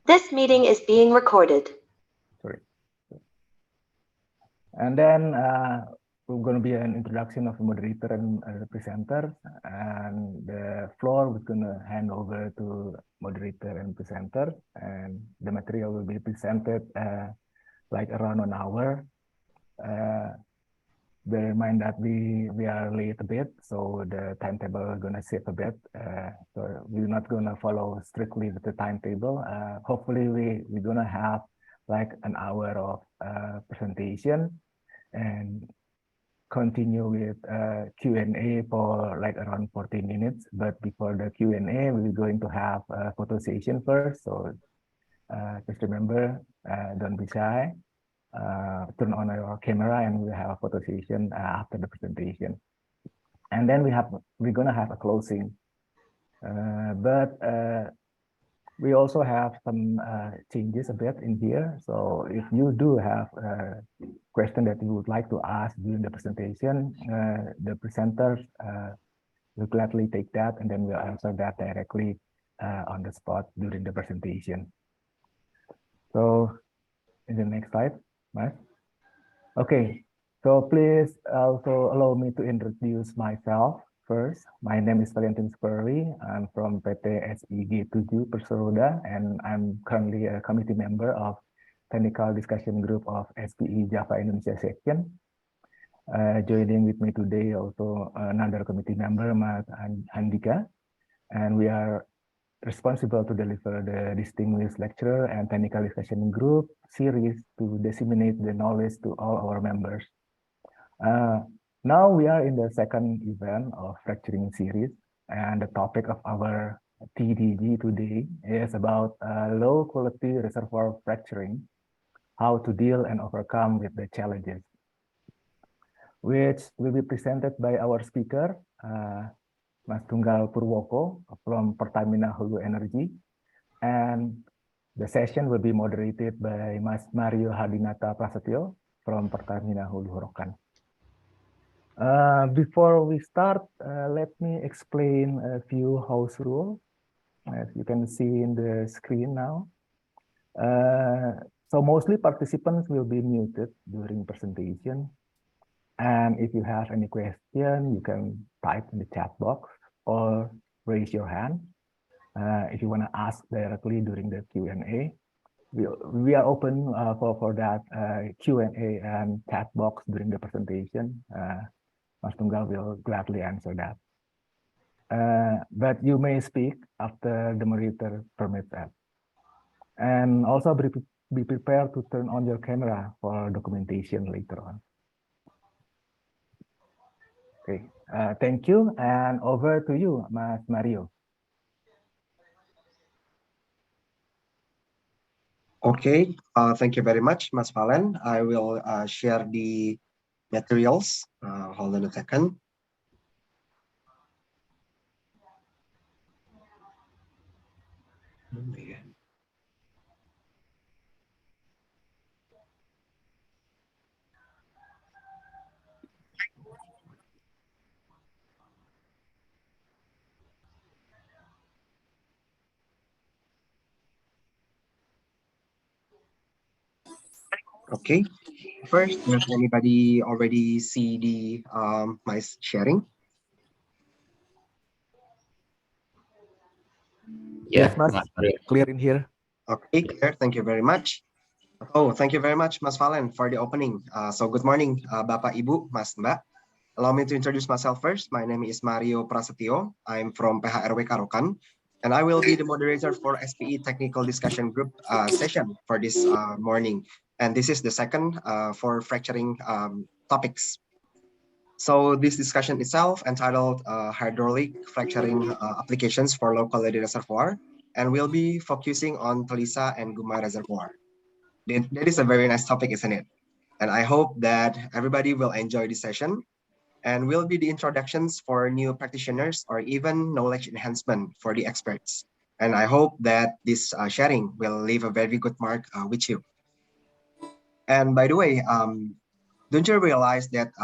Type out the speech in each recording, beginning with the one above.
This meeting is being recorded. Sorry. And then we're going to be an introduction of the moderator and the presenter, and the floor we're going to hand over to moderator and presenter, and the material will be presented like around an hour. Bear in mind that we are late a bit, so the timetable is going to shift a bit. So we're not going to follow strictly with the timetable. Hopefully we're going to have like an hour of presentation and continue with Q&A for like around 40 minutes. But before the Q&A, we're going to have a photo session first. So just remember, don't be shy. Turn on your camera and we'll have a photo session after the presentation. And then we're gonna have a closing. But we also have some changes a bit in here. So if you do have a question that you would like to ask during the presentation, the presenters will gladly take that and then we'll answer that directly on the spot during the presentation. So in the next slide, right? Okay, so please also allow me to introduce myself first. My name is Valentin Spurri. I'm from PT SIG7 Perseroda, and I'm currently a committee member of Technical Discussion Group of SPE Java Indonesia section. Joining with me today also another committee member, Mas Andika, and we are responsible to deliver the Distinguished Lecturer and Technical Discussion Group series to disseminate the knowledge to all our members. Now we are in the second event of fracturing series, and the topic of our TDG today is about low quality reservoir fracturing, how to deal and overcome with the challenges, which will be presented by our speaker, Mas Tunggal Purwoko from Pertamina Hulu Energy, and the session will be moderated by Mas Mario Hadinata Prasetyo from Pertamina Hulu Horokan. Before we start, let me explain a few house rules, as you can see in the screen now. So mostly participants will be muted during presentation. And if you have any question, you can type in the chat box or raise your hand. If you want to ask directly during the Q&A, we are open for that Q&A and chat box during the presentation. Mas Tunggal will gladly answer that. But you may speak after the moderator permits that. And also be prepared to turn on your camera for documentation later on. Okay, thank you, and over to you, Mas Mario. Okay, thank you very much, Mas Valen. I will share the materials. Hold on a second. Okay, first, does anybody already see the my sharing? Yes, Mas, clear in here. Okay, clear. Thank you very much. Oh, thank you very much, Mas Valen, for the opening. So good morning, Bapak, Ibu, Mas, Mbak. Allow me to introduce myself first. My name is Mario Prasetyo. I'm from PHRW Karokan, and I will be the moderator for SPE Technical Discussion Group session for this morning. And this is the second for fracturing topics. So this discussion itself entitled Hydraulic Fracturing Applications for Low Quality Reservoir, and we'll be focusing on Telisa and Guma Reservoir. That is a very nice topic, isn't it? And I hope that everybody will enjoy this session and will be the introductions for new practitioners or even knowledge enhancement for the experts. And I hope that this sharing will leave a very good mark with you. And by the way, don't you realize that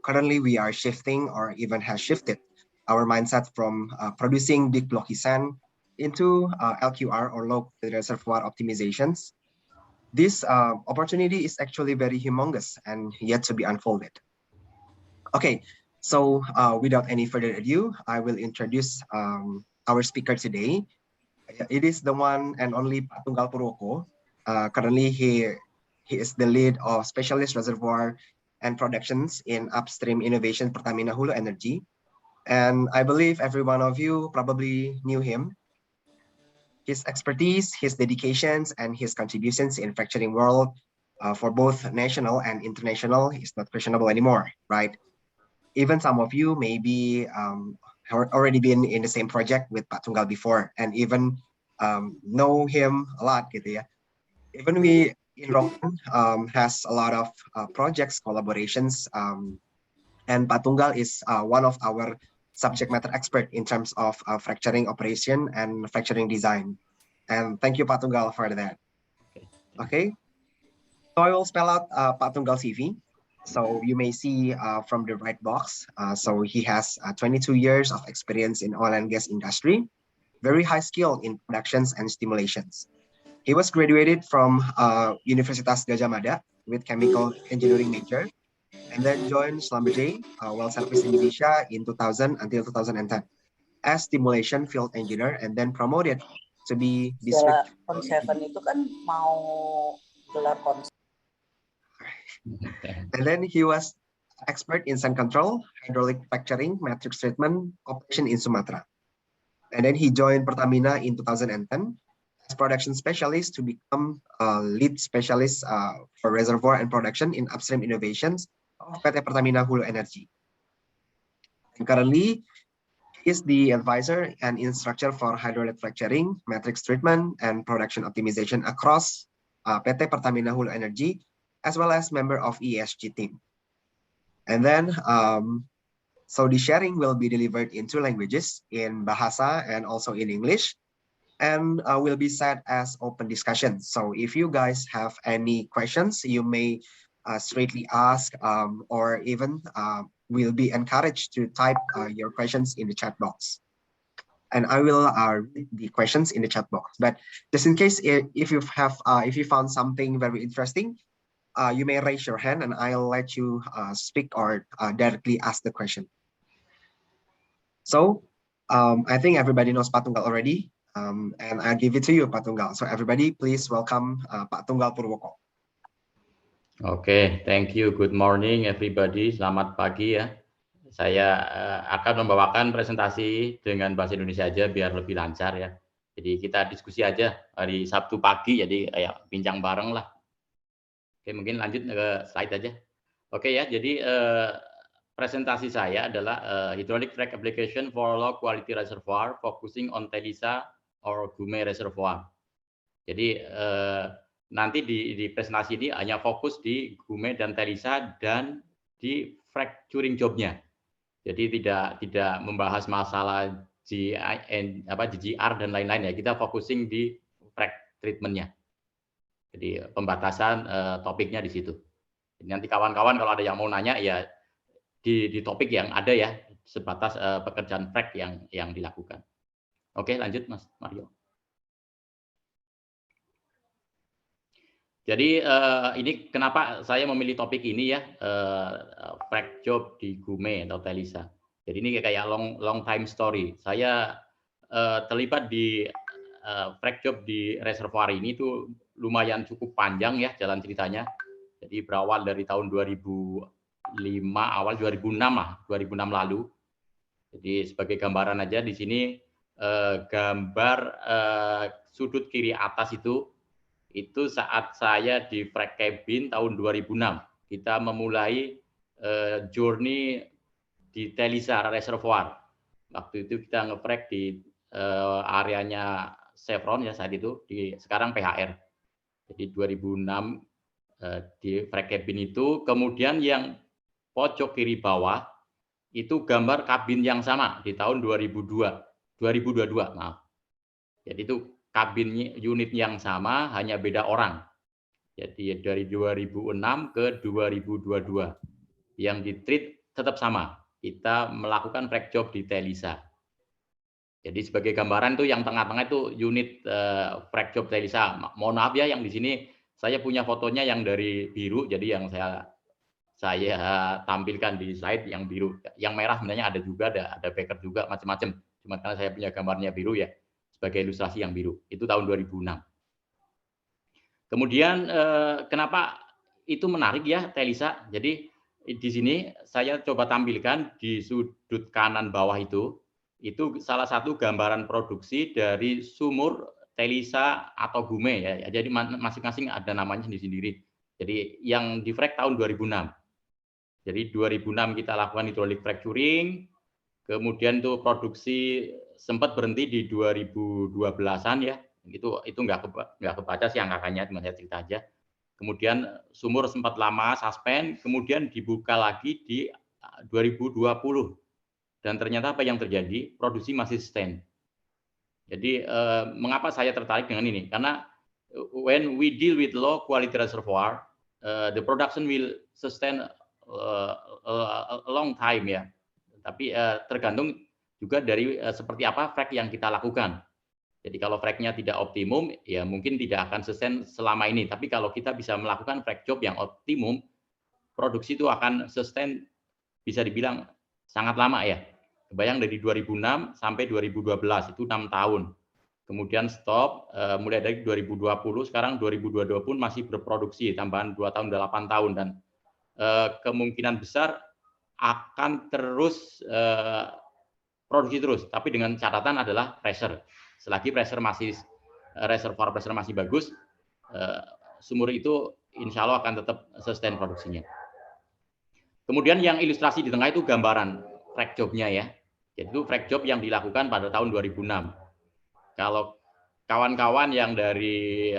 currently we are shifting or even has shifted our mindset from producing big blocky sand into LQR or low reservoir optimizations. This opportunity is actually very humongous and yet to be unfolded. Okay, so without any further ado, I will introduce our speaker today. It is the one and only Pak Tunggal Purwoko. Currently, he is the lead of specialist reservoir and productions in upstream innovation Pertamina Hulu Energy. And I believe every one of you probably knew him. His expertise, his dedications, and his contributions in fracturing world for both national and international is not questionable anymore, right? Even some of you may be already been in the same project with Pak Tunggal before, and even know him a lot, gitu ya. Even we in Rockman has a lot of projects, collaborations, and Pak Tunggal is one of our subject matter expert in terms of fracturing operation and fracturing design. And thank you, Pak Tunggal, for that. Okay. So I will spell out Pak Tunggal CV. So you may see from the right box. So he has 22 years of experience in oil and gas industry, very high skill in productions and stimulations. He was graduated from Universitas Gadjah Mada with chemical engineering major, and then joined Schlumberger Well Service Indonesia in 2000 until 2010 as stimulation field engineer, and then promoted to be district. Konseven itu kan mau gelar konser. And then he was expert in sun control, hydraulic fracturing, matrix treatment, operation in Sumatra. And then he joined Pertamina in 2010 as production specialist to become a lead specialist for reservoir and production in upstream innovations of PT Pertamina Hulu Energy. And currently, he is the advisor and instructor for hydraulic fracturing, matrix treatment, and production optimization across PT Pertamina Hulu Energy, as well as member of ESG team. And then, so the sharing will be delivered in 2 languages, in Bahasa and also in English, and will be set as open discussion. So if you guys have any questions, you may straightly ask, or even will be encouraged to type your questions in the chat box. And I will read the questions in the chat box. But just in case, if you found something very interesting, you may raise your hand and I'll let you speak or directly ask the question. So I think everybody knows Pak Tunggal already, and I'll give it to you, Pak Tunggal. So everybody, please welcome Pak Tunggal Purwoko. Oke, thank you. Good morning, everybody. Selamat pagi ya. Saya akan membawakan presentasi dengan bahasa Indonesia aja biar lebih lancar ya. Jadi kita diskusi aja hari Sabtu pagi, jadi kayak bincang bareng lah. Oke, mungkin lanjut ke slide aja. Oke ya, jadi presentasi saya adalah hydraulic frac application for low quality reservoir focusing on Telisa or Gume reservoir. Jadi nanti di presentasi ini hanya fokus di Gume dan Telisa dan di fracturing jobnya. Jadi tidak membahas masalah GGR dan lain-lain ya. Kita focusing di frac treatmentnya. Jadi pembatasan topiknya di situ. Jadi nanti kawan-kawan kalau ada yang mau nanya ya di topik yang ada ya, sebatas pekerjaan frac yang dilakukan. Oke, lanjut Mas Mario. Jadi ini kenapa saya memilih topik ini ya, frac job di Gume atau Telisa. Jadi ini kayak long time story. Saya terlibat di frac job di reservoir ini tuh lumayan cukup panjang ya jalan ceritanya. Jadi berawal dari tahun 2005, awal 2006 lah, 2006 lalu. Jadi sebagai gambaran aja di sini gambar sudut kiri atas itu saat saya di frac cabin tahun 2006. Kita memulai journey di Telisa reservoir. Waktu itu kita nge-frac di areanya Chevron ya saat itu, sekarang PHR. Jadi 2006 di frac cabin itu, kemudian yang pojok kiri bawah itu gambar kabin yang sama di tahun 2022, maaf. Jadi itu kabin unit yang sama, hanya beda orang. Jadi dari 2006 ke 2022. Yang di-treat tetap sama. Kita melakukan frac job di Telisa. Jadi sebagai gambaran itu yang tengah-tengah itu unit frac job Telisa. Mohon maaf ya yang di sini saya punya fotonya yang dari biru, jadi yang saya tampilkan di slide yang biru. Yang merah sebenarnya ada juga, ada Baker juga, macam-macam. Cuma karena saya punya gambarnya biru ya, sebagai ilustrasi yang biru. Itu tahun 2006. Kemudian kenapa itu menarik ya Telisa? Jadi di sini saya coba tampilkan di sudut kanan bawah itu salah satu gambaran produksi dari sumur Telisa atau Gume ya. Jadi masing-masing ada namanya sendiri-sendiri. Jadi yang di frac tahun 2006. Jadi 2006 kita lakukan hydraulic fracturing, kemudian tuh produksi sempat berhenti di 2012-an ya. Itu nggak kebaca sih angka-angkanya, cuma saya cerita aja. Kemudian sumur sempat lama suspend, kemudian dibuka lagi di 2020. Dan ternyata apa yang terjadi? Produksi masih sustain. Jadi mengapa saya tertarik dengan ini? Karena when we deal with low quality reservoir, the production will sustain a long time ya. Tapi tergantung juga dari seperti apa frac yang kita lakukan. Jadi kalau frac-nya tidak optimum, ya mungkin tidak akan sustain selama ini. Tapi kalau kita bisa melakukan frac job yang optimum, produksi itu akan sustain bisa dibilang sangat lama ya. Kebayang dari 2006 sampai 2012, itu 6 tahun. Kemudian stop, mulai dari 2020, sekarang 2022 pun masih berproduksi, tambahan 2 tahun, 8 tahun. Dan kemungkinan besar akan terus produksi terus, tapi dengan catatan adalah pressure. Selagi pressure reservoir pressure masih bagus, sumur itu insya Allah akan tetap sustain produksinya. Kemudian yang ilustrasi di tengah itu gambaran frac job-nya ya. Jadi itu frac job yang dilakukan pada tahun 2006. Kalau kawan-kawan yang dari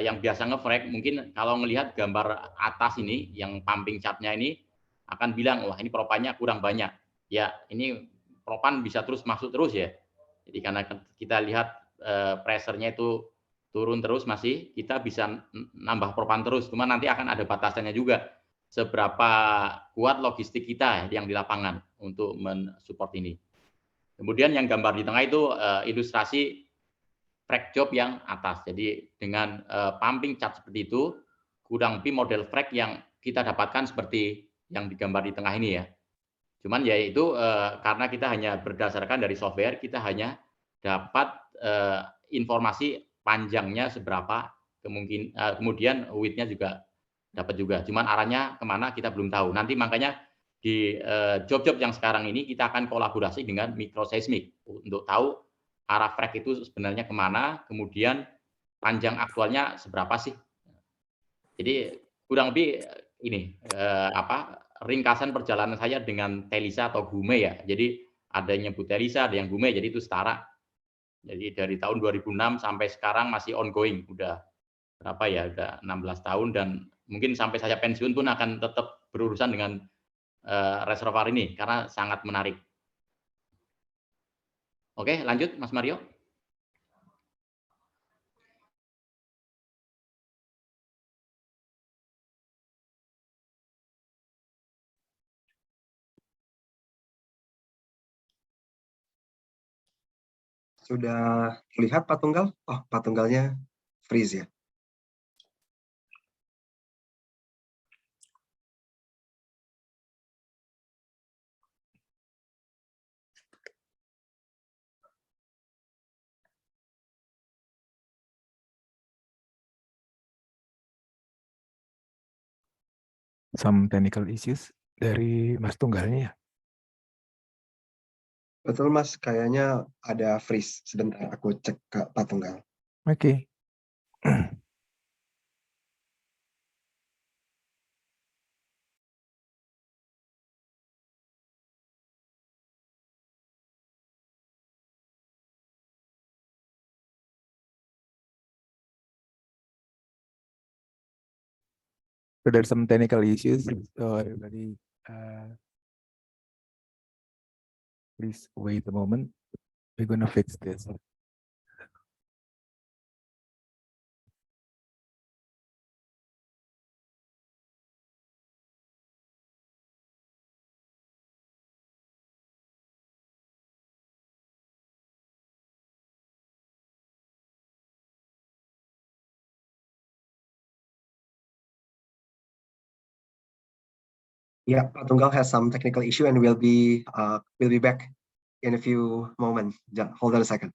yang biasa ngefrac, mungkin kalau melihat gambar atas ini, yang pumping chart-nya ini, akan bilang, wah ini propannya kurang banyak. Ya, ini propan bisa terus masuk terus ya. Jadi karena kita lihat pressure-nya itu turun terus masih, kita bisa nambah propan terus. Cuma nanti akan ada batasannya juga. Seberapa kuat logistik kita yang di lapangan untuk mensupport ini. Kemudian yang gambar di tengah itu ilustrasi frac job yang atas. Jadi dengan pumping chart seperti itu, kurang lebih model frac yang kita dapatkan seperti yang digambar di tengah ini ya. Cuman ya itu karena kita hanya berdasarkan dari software, kita hanya dapat informasi panjangnya seberapa, kemudian width-nya juga dapat juga. Cuman arahnya kemana kita belum tahu. Nanti makanya di job-job yang sekarang ini kita akan kolaborasi dengan microseismic untuk tahu arah frac itu sebenarnya kemana, kemudian panjang aktualnya seberapa sih. Jadi kurang lebih ini ringkasan perjalanan saya dengan Telisa atau Gume ya. Jadi ada yang nyebut Telisa, ada yang Gume, jadi itu setara. Jadi dari tahun 2006 sampai sekarang masih ongoing, udah berapa ya, udah 16 tahun, dan mungkin sampai saya pensiun pun akan tetap berurusan dengan reservoir ini karena sangat menarik. Oke, lanjut Mas Mario. Sudah lihat Pak Tunggal? Oh, Pak Tunggalnya freeze ya. Some technical issues dari Mas Tunggalnya ya. Betul Mas, kayaknya ada freeze. Sebentar, aku cek ke Pak Tunggal. Oke. So there's some technical issues. So everybody, please wait a moment. We're gonna fix this. Yeah, Pak Tunggal has some technical issue and will be back in a few moments. Hold on a second.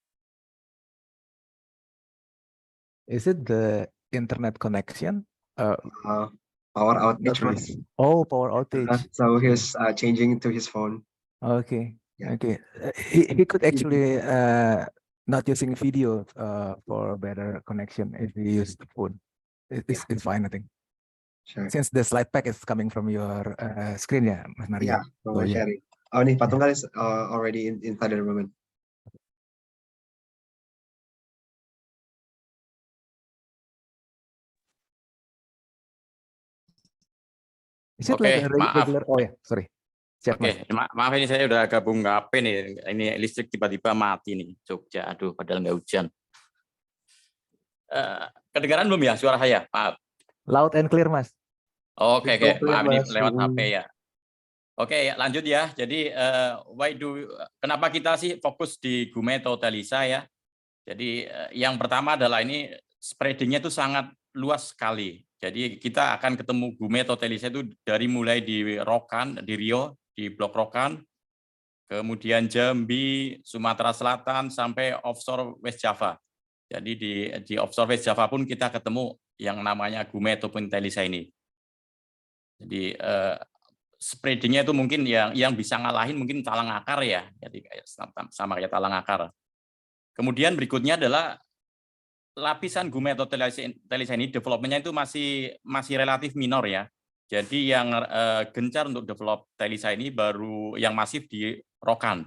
Is it the internet connection? Power outage, Mas. Oh, power outage. So he's changing to his phone. Okay. Yeah. Okay. He could actually not using video for better connection if he use the phone. It's fine, I think. Sure. Since the slide pack is coming from your screen, ya, Mas Mario. Yeah, So, yeah. sharing. Oh, nih, Pak Tunggal is already inside the room. Is it Oke, like a maaf. regular? Oh ya, sorry. Siap, Oke, maaf ini saya udah gabung ke HP nih. Ini listrik tiba-tiba mati nih, Jogja. Aduh, padahal nggak hujan. Kedengaran belum ya suara saya? Maaf. Loud and clear, Mas. Oke, maaf ini Mas. lewat HP ya. Oke, lanjut ya. Jadi kenapa kita sih fokus di Gume atau Telisa ya? Jadi yang pertama adalah ini spreadingnya itu sangat luas sekali. Jadi kita akan ketemu Gume atau Telisa itu dari mulai di Rokan, di Rio, di Blok Rokan, kemudian Jambi, Sumatera Selatan, sampai offshore West Java. Jadi di offshore West Java pun kita ketemu yang namanya Gume ataupun Telisa ini. Jadi spreadingnya itu mungkin yang bisa ngalahin mungkin talang akar ya, jadi sama kayak talang akar. Kemudian berikutnya adalah lapisan Gume atau Telisa ini development-nya itu masih relatif minor ya. Jadi yang gencar untuk develop Telisa ini baru yang masif di Rokan.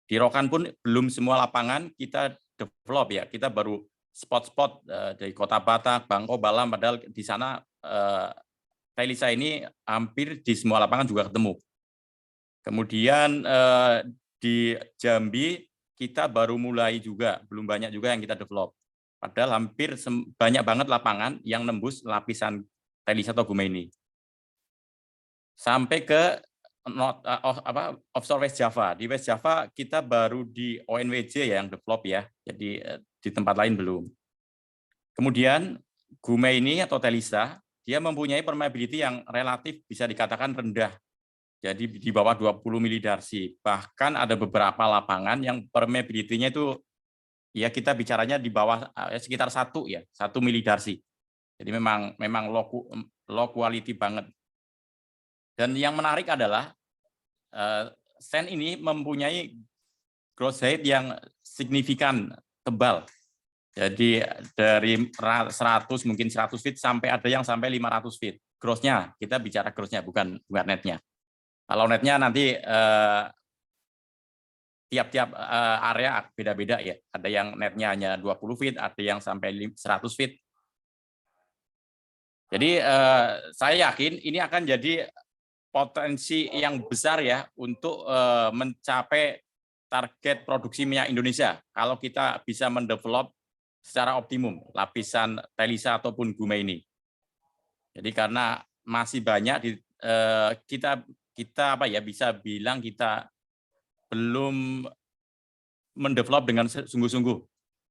Di Rokan pun belum semua lapangan kita develop ya. Kita baru spot-spot dari Kota Batak, Bangko, Balam, padahal di sana Telisa ini hampir di semua lapangan juga ketemu. Kemudian di Jambi kita baru mulai juga, belum banyak juga yang kita develop. Padahal hampir banyak banget lapangan yang nembus lapisan Telisa atau Gume ini. Sampai ke offshore West Java. Di West Java kita baru di ONWJ ya yang develop ya, jadi di tempat lain belum. Kemudian Gume ini atau Telisa, dia mempunyai permeability yang relatif bisa dikatakan rendah. Jadi di bawah 20 milidarsi. Bahkan ada beberapa lapangan yang permeability-nya itu ya kita bicaranya di bawah sekitar 1 milidarsi. Jadi memang low quality banget. Dan yang menarik adalah sand ini mempunyai growth height yang signifikan tebal. Jadi dari 100 mungkin 100 feet sampai ada yang sampai 500 feet. Growth-nya, kita bicara growth-nya bukan net-nya. Kalau netnya nanti tiap-tiap area beda-beda ya. Ada yang netnya hanya 20 feet, ada yang sampai 100 feet. Jadi saya yakin ini akan jadi potensi yang besar ya untuk mencapai target produksi minyak Indonesia. Kalau kita bisa mendevelop secara optimum lapisan Telisa ataupun Gume ini. Jadi karena masih banyak kita bisa bilang kita belum mendevelop dengan sungguh-sungguh.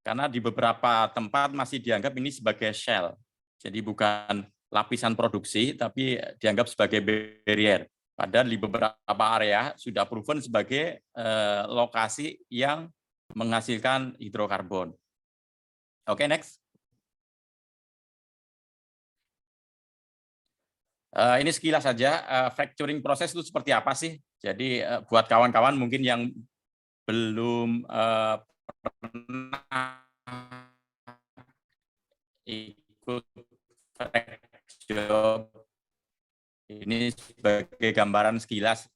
Karena di beberapa tempat masih dianggap ini sebagai shell. Jadi bukan lapisan produksi, tapi dianggap sebagai barrier. Padahal di beberapa area sudah proven sebagai lokasi yang menghasilkan hidrokarbon. Oke, next. Ini sekilas saja, fracturing proses itu seperti apa sih? Jadi buat kawan-kawan mungkin yang belum pernah ikut fracture, ini sebagai gambaran sekilas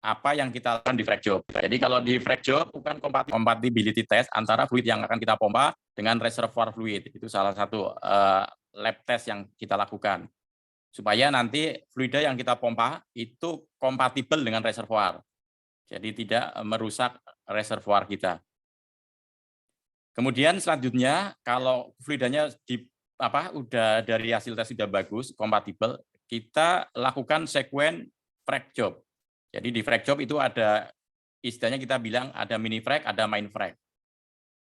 apa yang kita lakukan di fracture. Jadi kalau di fracture bukan compatibility test antara fluid yang akan kita pompa dengan reservoir fluid. Itu salah satu lab test yang kita lakukan. Supaya nanti fluida yang kita pompa itu kompatibel dengan reservoir. Jadi tidak merusak reservoir kita. Kemudian selanjutnya kalau fluidanya udah dari hasil tes sudah bagus, kompatibel, kita lakukan sekuen frac job. Jadi di frac job itu ada istilahnya kita bilang ada mini frac, ada main frac.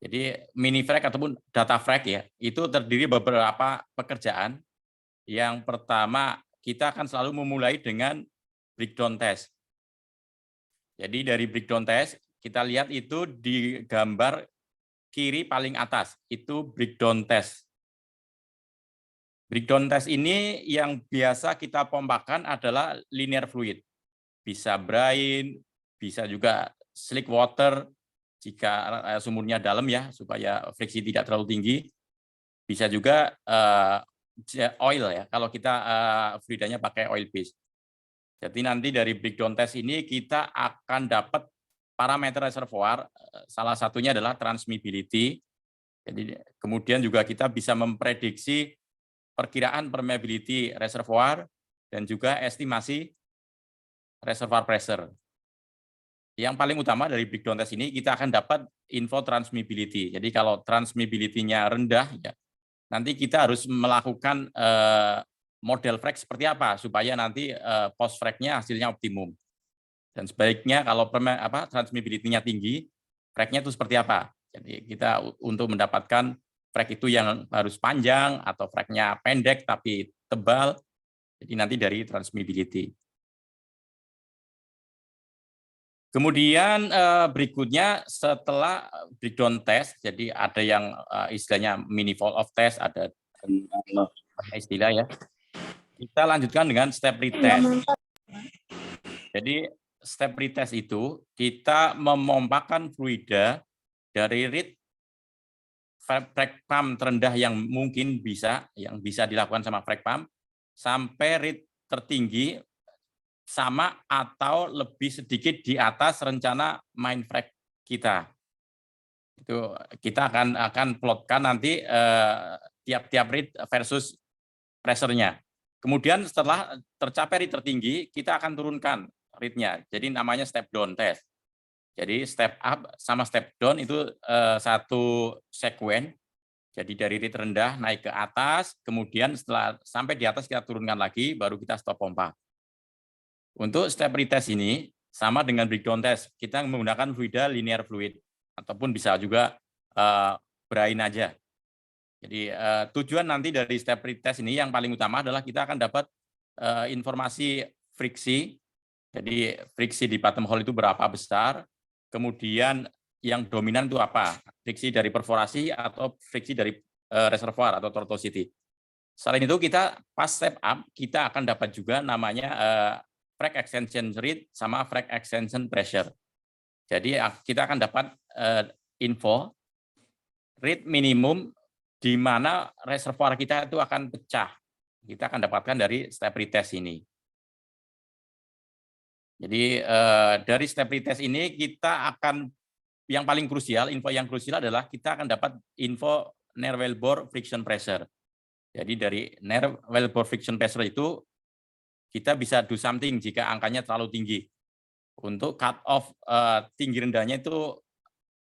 Jadi mini frac ataupun data frac ya, itu terdiri beberapa pekerjaan. Yang pertama kita akan selalu memulai dengan breakdown test. Jadi dari breakdown test, kita lihat itu di gambar kiri paling atas, itu breakdown test. Breakdown test ini yang biasa kita pompakan adalah linear fluid. Bisa brine, bisa juga slick water, jika sumurnya dalam ya, supaya friksi tidak terlalu tinggi. Bisa juga oil ya, kalau kita fluidanya pakai oil base. Jadi nanti dari breakdown test ini kita akan dapat parameter reservoir, salah satunya adalah transmissibility. Jadi kemudian juga kita bisa memprediksi perkiraan permeability reservoir dan juga estimasi reservoir pressure. Yang paling utama dari breakdown test ini kita akan dapat info transmissibility. Jadi kalau transmissibility-nya rendah ya, nanti kita harus melakukan model frac seperti apa supaya nanti post frac-nya hasilnya optimum. Dan sebaiknya kalau transmissibility-nya tinggi, frac-nya itu seperti apa. Jadi kita untuk mendapatkan frac itu yang harus panjang atau frac-nya pendek tapi tebal, jadi nanti dari transmissibility. Kemudian berikutnya setelah breakdown test, jadi ada yang istilahnya mini fall off test, ada istilah ya. Kita lanjutkan dengan step retest. Jadi step retest itu kita memompakan fluida dari rate frac pump terendah yang mungkin yang bisa dilakukan sama frac pump sampai rate tertinggi sama atau lebih sedikit di atas rencana main frac kita. Itu kita akan plotkan nanti tiap-tiap rate versus pressure-nya. Kemudian setelah tercapai rate tertinggi, kita akan turunkan rate-nya. Jadi namanya step down test. Jadi step up sama step down itu satu sekuen. Jadi dari rate rendah naik ke atas, kemudian setelah sampai di atas kita turunkan lagi, baru kita stop pompa. Untuk step retest ini sama dengan breakdown test, kita menggunakan fluida linear fluid ataupun bisa juga brine aja. Jadi tujuan nanti dari step retest ini yang paling utama adalah kita akan dapat informasi friksi. Jadi friksi di bottom hole itu berapa besar, kemudian yang dominan itu apa, friksi dari perforasi atau friksi dari reservoir atau tortuosity. Selain itu kita pas step up kita akan dapat juga namanya frac extension rate sama frac extension pressure. Jadi kita akan dapat info rate minimum di mana reservoir kita itu akan pecah. Kita akan dapatkan dari step retest ini. Jadi dari step retest ini kita akan yang paling krusial, info yang krusial adalah kita akan dapat info near wellbore friction pressure. Jadi dari near wellbore friction pressure itu kita bisa do something jika angkanya terlalu tinggi. Untuk cut off tinggi rendahnya itu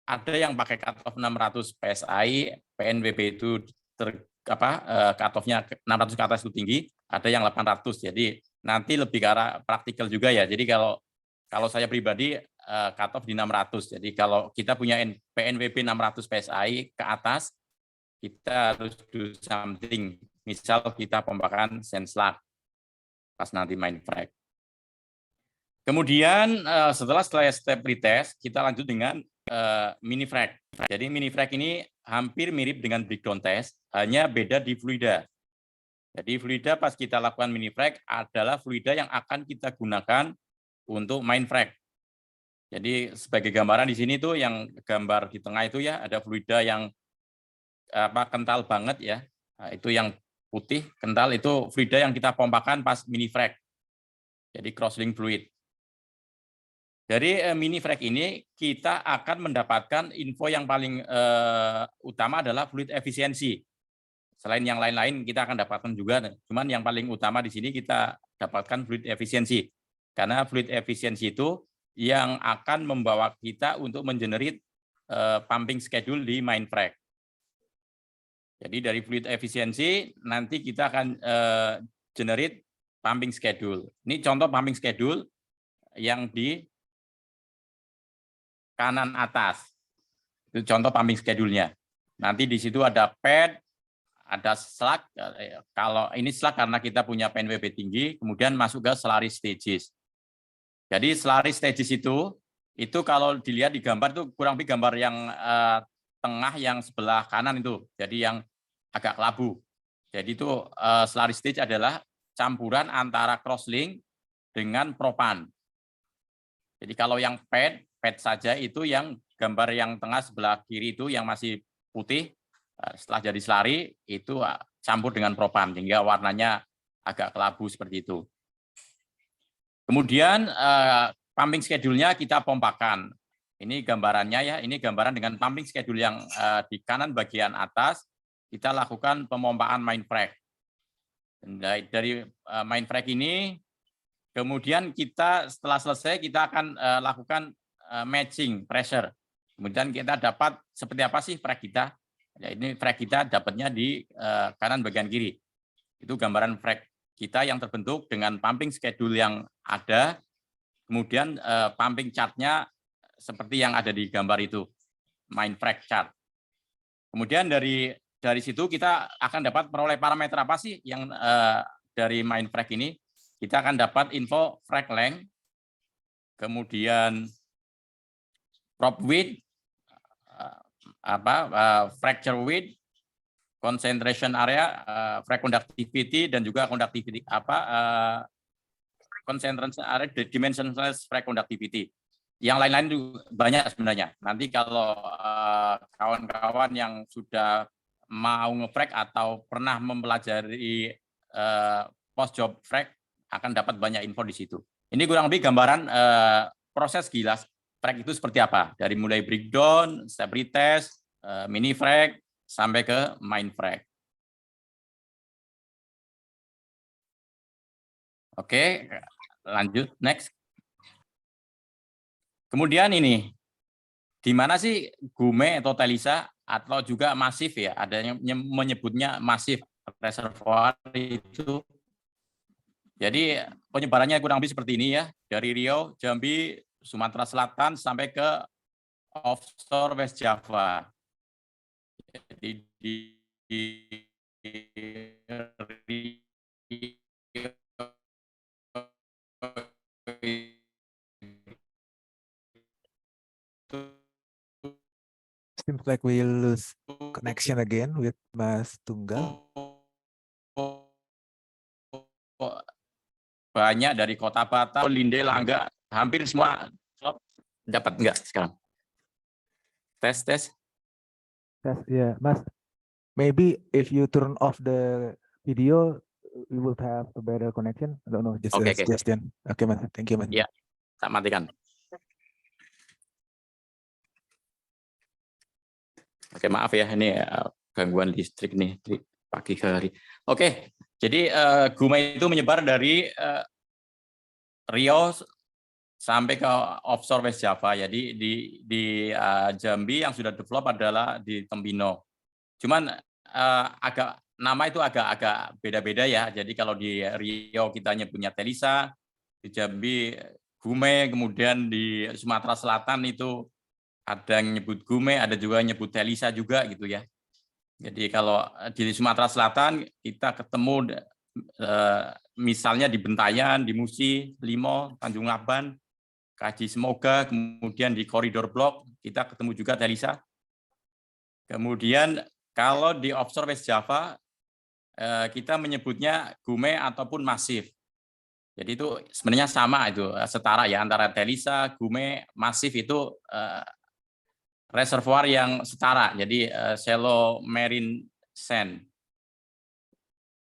ada yang pakai cut off 600 PSI, PNWP itu cut off-nya 600 ke atas itu tinggi, ada yang 800. Jadi nanti lebih ke arah praktikal juga ya. Jadi kalau saya pribadi cut off di 600. Jadi kalau kita punya PNWP 600 PSI ke atas, kita harus do something. Misal kita pompakan sand slag pas nanti main frac. Kemudian setelah step retest, kita lanjut dengan mini frac. Jadi mini frac ini hampir mirip dengan breakdown test, hanya beda di fluida. Jadi fluida pas kita lakukan mini frac adalah fluida yang akan kita gunakan untuk main frac. Jadi sebagai gambaran di sini tuh yang gambar di tengah itu ya ada fluida yang kental banget ya. Nah, itu yang putih kental itu fluida yang kita pompakan pas mini frac. Jadi crosslink fluid. Dari mini frac ini kita akan mendapatkan info yang paling utama adalah fluid efisiensi. Selain yang lain-lain kita akan dapatkan juga, cuman yang paling utama di sini kita dapatkan fluid efisiensi. Karena fluid efisiensi itu yang akan membawa kita untuk mengenerate pumping schedule di main frac. Jadi dari fluid efisiensi nanti kita akan generate pumping schedule. Ini contoh pumping schedule yang di kanan atas. Itu contoh pumping schedule-nya. Nanti di situ ada pad, ada slug. Kalau ini slug karena kita punya PNWB tinggi, kemudian masuk ke slurry stages. Jadi slurry stages itu kalau dilihat di gambar itu kurang lebih gambar yang tengah yang sebelah kanan itu. Jadi yang agak kelabu. Jadi itu slurry stage adalah campuran antara crosslink dengan propan. Jadi kalau yang pad saja itu yang gambar yang tengah sebelah kiri itu yang masih putih, setelah jadi slurry itu campur dengan propan sehingga warnanya agak kelabu seperti itu. Kemudian pumping schedule-nya kita pompakan. Ini gambarannya ya, ini gambaran dengan pumping schedule yang di kanan bagian atas kita lakukan pemompaan main frac. Dari main frac ini kemudian kita setelah selesai kita akan lakukan matching pressure. Kemudian kita dapat seperti apa sih frac kita? Ya, ini frac kita dapatnya di kanan bagian kiri. Itu gambaran frac kita yang terbentuk dengan pumping schedule yang ada. Kemudian pumping chart-nya seperti yang ada di gambar itu, main frac chart. Kemudian dari situ kita akan dapat peroleh parameter apa sih yang dari main frac ini? Kita akan dapat info frac length, kemudian prop width, fracture width, concentration area, frac conductivity, dan juga conductivity concentration area, dimensionless frac conductivity. Yang lain-lain juga banyak sebenarnya. Nanti kalau kawan-kawan yang sudah mau nge-frac atau pernah mempelajari post job frac akan dapat banyak info di situ. Ini kurang lebih gambaran proses gilas frac itu seperti apa, dari mulai breakdown, step retest, mini frac sampai ke main frac. Oke, lanjut next. Kemudian ini, di mana sih Gume atau Telisa atau juga masif ya? Ada yang menyebutnya masif reservoir itu. Jadi penyebarannya kurang lebih seperti ini ya, dari Riau, Jambi, Sumatera Selatan sampai ke offshore West Java. Jadi Seems like we lose connection again with Mas Tunggal. Banyak dari Kota Batam, Linde, Langga, hampir semua dapat enggak sekarang? Tes. Yeah, Mas. Maybe if you turn off the video, we will have a better connection. I don't know, just Okay. a suggestion. Okay, Mas. Thank you, Mas. Ya, tak matikan. Oke, maaf ya, ini gangguan listrik nih di pagi hari. Oke, jadi Gume itu menyebar dari Riau sampai ke offshore West Java. Jadi di Jambi yang sudah develop adalah di Tembino. Cuman nama itu agak beda-beda ya. Jadi kalau di Riau kita nyebutnya Telisa, di Jambi Gume, kemudian di Sumatera Selatan itu ada yang nyebut Gume, ada juga yang nyebut Telisa juga gitu ya. Jadi kalau di Sumatera Selatan kita ketemu misalnya di Bentayan, di Musi, Limo, Tanjung Laban, Kaji Semoga, kemudian di koridor blok kita ketemu juga Telisa. Kemudian kalau di offshore West Java kita menyebutnya Gume ataupun masif. Jadi itu sebenarnya sama itu, setara ya antara Telisa, Gume, masif itu reservoir yang setara, jadi shallow marine sand.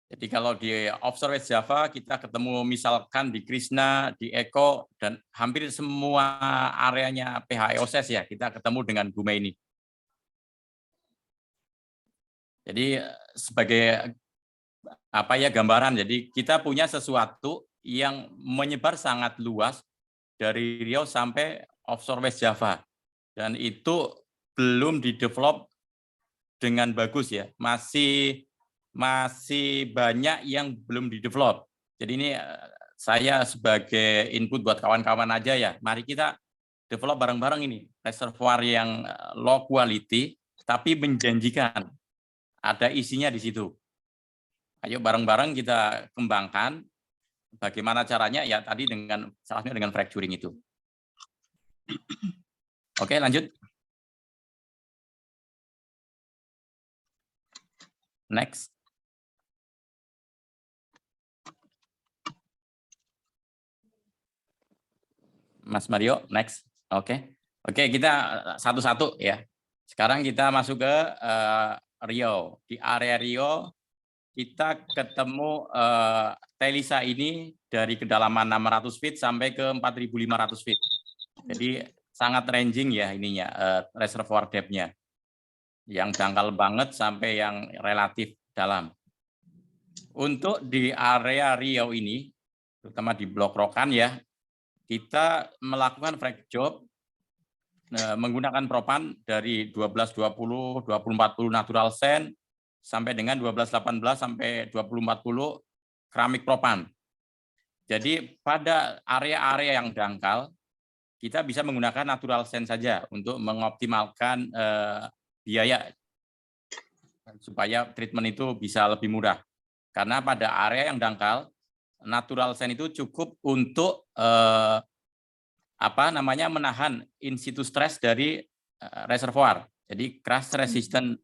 Jadi kalau di offshore West Java kita ketemu misalkan di Krishna, di Eko, dan hampir semua areanya PHEOSES ya, kita ketemu dengan Gume ini. Jadi sebagai apa ya gambaran, jadi kita punya sesuatu yang menyebar sangat luas dari Riau sampai offshore West Java. Dan itu belum didevelop dengan bagus ya, masih banyak yang belum didevelop. Jadi ini saya sebagai input buat kawan-kawan aja ya, mari kita develop bareng-bareng ini reservoir yang low quality tapi menjanjikan. ada isinya di situ. Ayo bareng-bareng kita kembangkan bagaimana caranya, ya tadi dengan salah satunya dengan fracturing itu. Oke, lanjut. Next. Mas Mario, next. Oke. Oke, kita satu-satu ya. Sekarang kita masuk ke Rio. Di area Rio kita ketemu Telisa ini dari kedalaman 600 feet sampai ke 4.500 feet. Jadi sangat ranging ya ininya, reservoir depth-nya. Yang dangkal banget sampai yang relatif dalam. Untuk di area Rio ini, terutama di Blok Rokan ya, kita melakukan frac job menggunakan propan dari 1220, 2040 natural sand sampai dengan 1218 sampai 2040 keramik propan. Jadi pada area-area yang dangkal kita bisa menggunakan natural sand saja untuk mengoptimalkan biaya supaya treatment itu bisa lebih murah. Karena pada area yang dangkal natural sand itu cukup untuk menahan in situ stress dari reservoir. Jadi crash resistant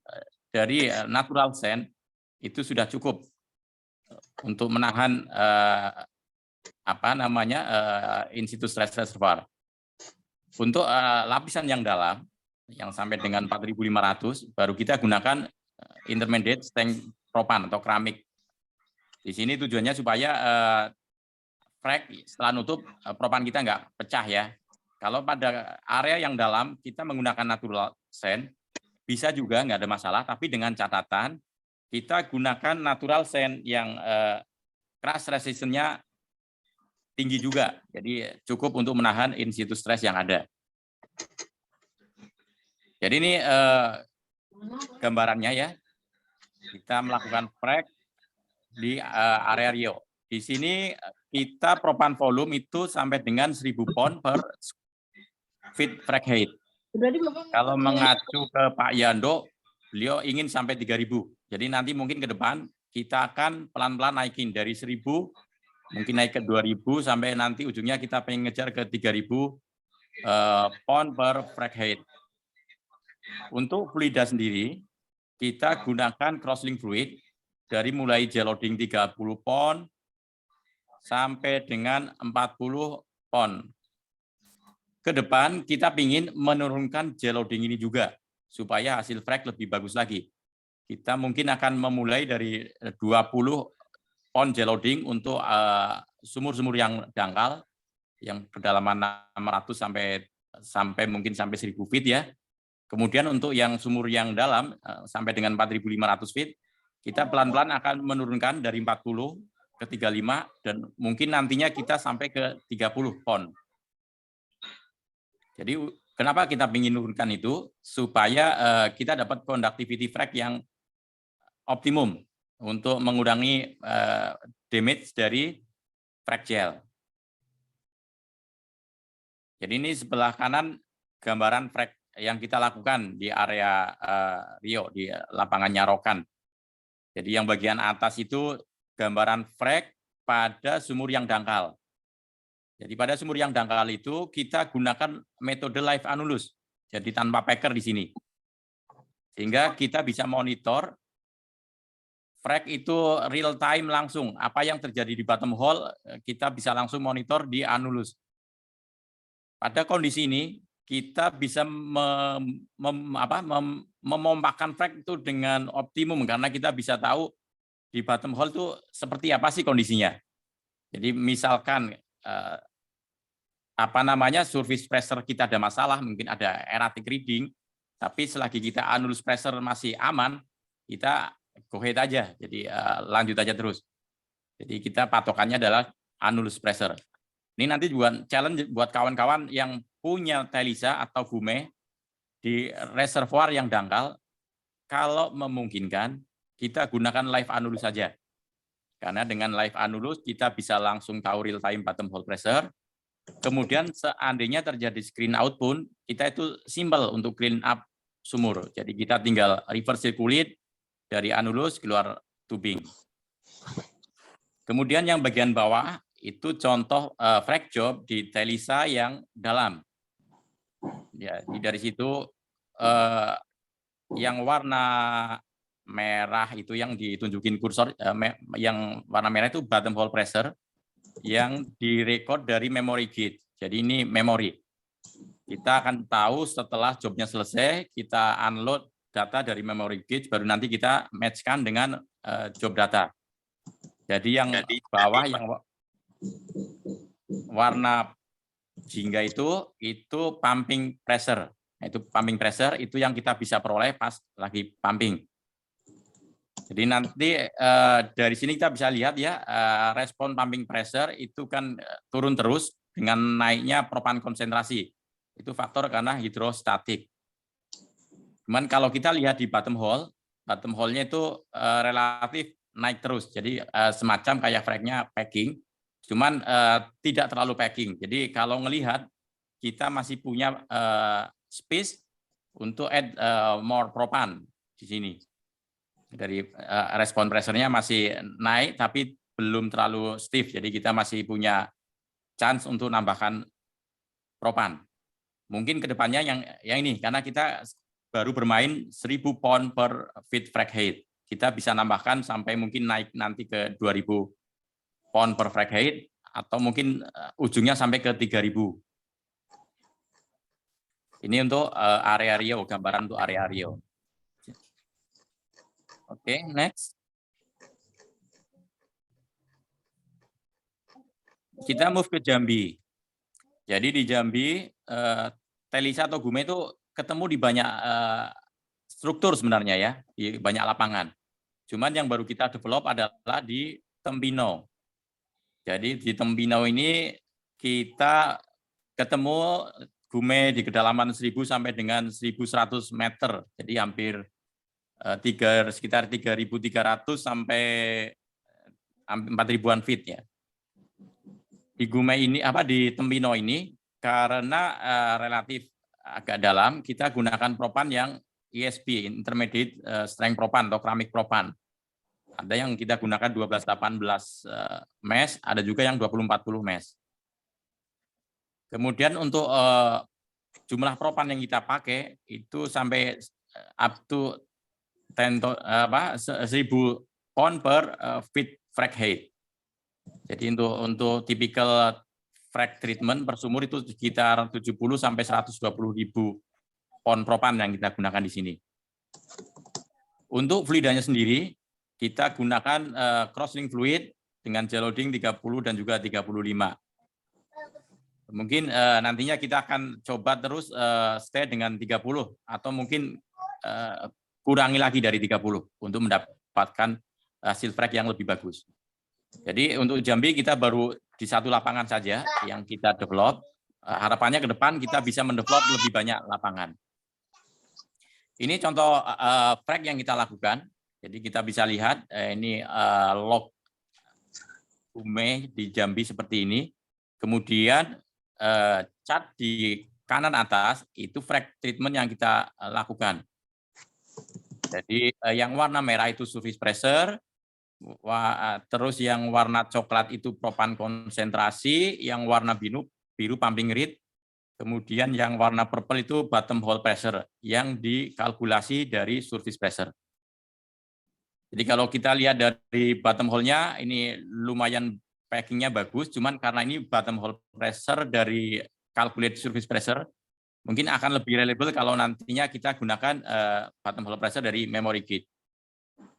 dari natural sand itu sudah cukup untuk menahan in situ stress reservoir. Untuk lapisan yang dalam yang sampai dengan 4.500 baru kita gunakan intermediate strength propan atau keramik. Di sini tujuannya supaya frac setelah nutup propan kita nggak pecah ya. Kalau pada area yang dalam kita menggunakan natural sand bisa juga nggak ada masalah, tapi dengan catatan kita gunakan natural sand yang crash resistance-nya tinggi juga. Jadi cukup untuk menahan in situ stress yang ada. Jadi ini gambarannya ya. Kita melakukan frac di area Rio. Di sini kita propan volume itu sampai dengan 1.000 pon per feet frac height. Kalau mengacu ke Pak Yando, beliau ingin sampai 3.000. Jadi nanti mungkin ke depan kita akan pelan-pelan naikin dari 1.000, mungkin naik ke 2.000 sampai nanti ujungnya kita pengen ngejar ke 3.000 pon per frac height. Untuk fluida sendiri, kita gunakan crosslink fluid dari mulai gel loading 30 pon sampai dengan 40 pon. Ke depan kita ingin menurunkan gel loading ini juga supaya hasil frac lebih bagus lagi. Kita mungkin akan memulai dari 20 pon gel loading untuk sumur-sumur yang dangkal yang kedalaman 600 sampai mungkin sampai 1.000 feet ya. Kemudian untuk yang sumur yang dalam sampai dengan 4.500 feet, kita pelan-pelan akan menurunkan dari 40 ke 35 dan mungkin nantinya kita sampai ke 30 pon. Jadi kenapa kita ingin menurunkan itu? Supaya kita dapat conductivity frac yang optimum untuk mengurangi damage dari frac gel. Jadi ini sebelah kanan gambaran frac yang kita lakukan di area Rio, di lapangannya Rokan. Jadi yang bagian atas itu gambaran frac pada sumur yang dangkal. Jadi pada sumur yang dangkal itu kita gunakan metode live annulus, jadi tanpa packer di sini. Sehingga kita bisa monitor frac itu real time langsung. Apa yang terjadi di bottom hole kita bisa langsung monitor di annulus. Pada kondisi ini kita bisa memompakkan frac itu dengan optimum karena kita bisa tahu di bottom hole itu seperti apa sih kondisinya. Jadi misalkan surface pressure kita ada masalah, mungkin ada erratic reading, tapi selagi kita annulus pressure masih aman, kita go ahead aja. Jadi lanjut aja terus. Jadi kita patokannya adalah annulus pressure. Ini nanti juga challenge buat kawan-kawan yang punya Telisa atau Gume di reservoir yang dangkal, kalau memungkinkan kita gunakan live annulus saja. Karena dengan live annulus kita bisa langsung tahu real time bottom hole pressure. Kemudian seandainya terjadi screen out pun, kita itu simple untuk clean up sumur. Jadi kita tinggal reverse circulate, dari anulus keluar tubing. Kemudian yang bagian bawah itu contoh frac job di Telisa yang dalam. Ya, dari situ yang warna merah itu yang ditunjukin kursor, yang warna merah itu bottom hole pressure yang direkod dari memory gauge. Jadi ini memori. Kita akan tahu setelah jobnya selesai, kita unload data dari memory gauge, baru nanti kita matchkan dengan job data. Jadi yang bawah yang warna jingga itu pumping pressure. Itu pumping pressure itu yang kita bisa peroleh pas lagi pumping. Jadi nanti dari sini kita bisa lihat ya, respon pumping pressure itu kan turun terus dengan naiknya propan konsentrasi. Itu faktor karena hidrostatik. Cuman kalau kita lihat di bottom hole-nya itu relatif naik terus. Jadi semacam kayak fragnya packing, cuman tidak terlalu packing. Jadi kalau ngelihat kita masih punya space untuk add more propan di sini. Dari respon pressure-nya masih naik tapi belum terlalu stiff. Jadi kita masih punya chance untuk nambahkan propan. Mungkin kedepannya yang ini karena kita baru bermain 1000 pound per feet frac height. Kita bisa nambahkan sampai mungkin naik nanti ke 2000 pound per frac height atau mungkin ujungnya sampai ke 3000. Ini untuk area Rio, gambaran untuk area Rio. Oke, next. Kita move ke Jambi. Jadi di Jambi, Telisa atau Gume itu ketemu di banyak struktur sebenarnya ya, di banyak lapangan. Cuman yang baru kita develop adalah di Tempino. Jadi di Tempino ini kita ketemu Gume di kedalaman 1000 sampai dengan 1100 meter. Jadi hampir sekitar 3.300 sampai 4.000-an feet ya. Di Gume ini di Tempino ini karena relatif agak dalam, kita gunakan propan yang ISP, intermediate strength propan atau keramik propan. Ada yang kita gunakan 12-18 mesh, ada juga yang 20-40 mesh. Kemudian untuk jumlah propan yang kita pakai itu sampai up to 1000 pound per feet frac height. Jadi untuk typical frac treatment per sumur itu sekitar 70 sampai 120.000 pound propan yang kita gunakan di sini. Untuk fluidanya sendiri kita gunakan crosslink fluid dengan gel loading 30 dan juga 35. Mungkin nantinya kita akan coba terus stay dengan 30 atau mungkin kurangi lagi dari 30 untuk mendapatkan hasil frac yang lebih bagus. Jadi untuk Jambi kita baru di satu lapangan saja yang kita develop. Harapannya ke depan kita bisa mendevelop lebih banyak lapangan. Ini contoh frac yang kita lakukan. Jadi kita bisa lihat ini log Gume di Jambi seperti ini. Kemudian cat di kanan atas itu frac treatment yang kita lakukan. Jadi yang warna merah itu surface pressure. Terus yang warna coklat itu propan konsentrasi, yang warna biru pumping rate, kemudian yang warna purple itu bottom hole pressure yang dikalkulasi dari surface pressure. Jadi kalau kita lihat dari bottom hole-nya ini lumayan packingnya bagus, cuman karena ini bottom hole pressure dari calculate surface pressure mungkin akan lebih reliable kalau nantinya kita gunakan bottom hole pressure dari memory gauge.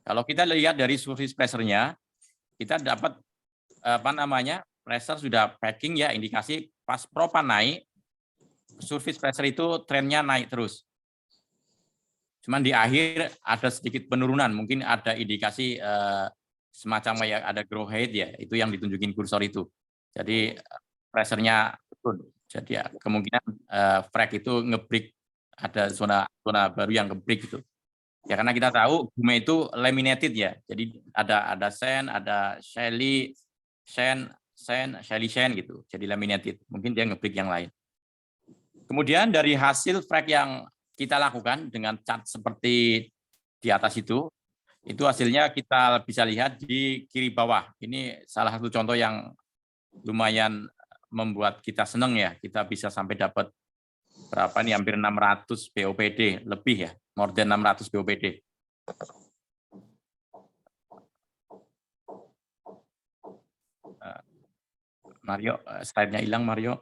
Kalau kita lihat dari surface pressure-nya, kita dapat pressure sudah packing ya, indikasi pas propan naik, surface pressure itu trennya naik terus. Cuman di akhir ada sedikit penurunan, mungkin ada indikasi semacam kayak ada grow height ya, itu yang ditunjukin kursor itu. Jadi pressure-nya turun. Jadi ya, kemungkinan frac itu nge-break, ada zona baru yang nge-break gitu. Ya karena kita tahu Gume itu laminated ya, jadi ada sand, ada shelly sand, shelly sand gitu, jadi laminated. Mungkin dia nge-break yang lain. Kemudian dari hasil frac yang kita lakukan dengan cat seperti di atas itu Itu hasilnya kita bisa lihat di kiri bawah. Ini salah satu contoh yang lumayan membuat kita senang ya. Kita bisa sampai dapat berapa nih, hampir 600 BOPD lebih ya, more than 600 BOPD. Mario, slide-nya hilang Mario.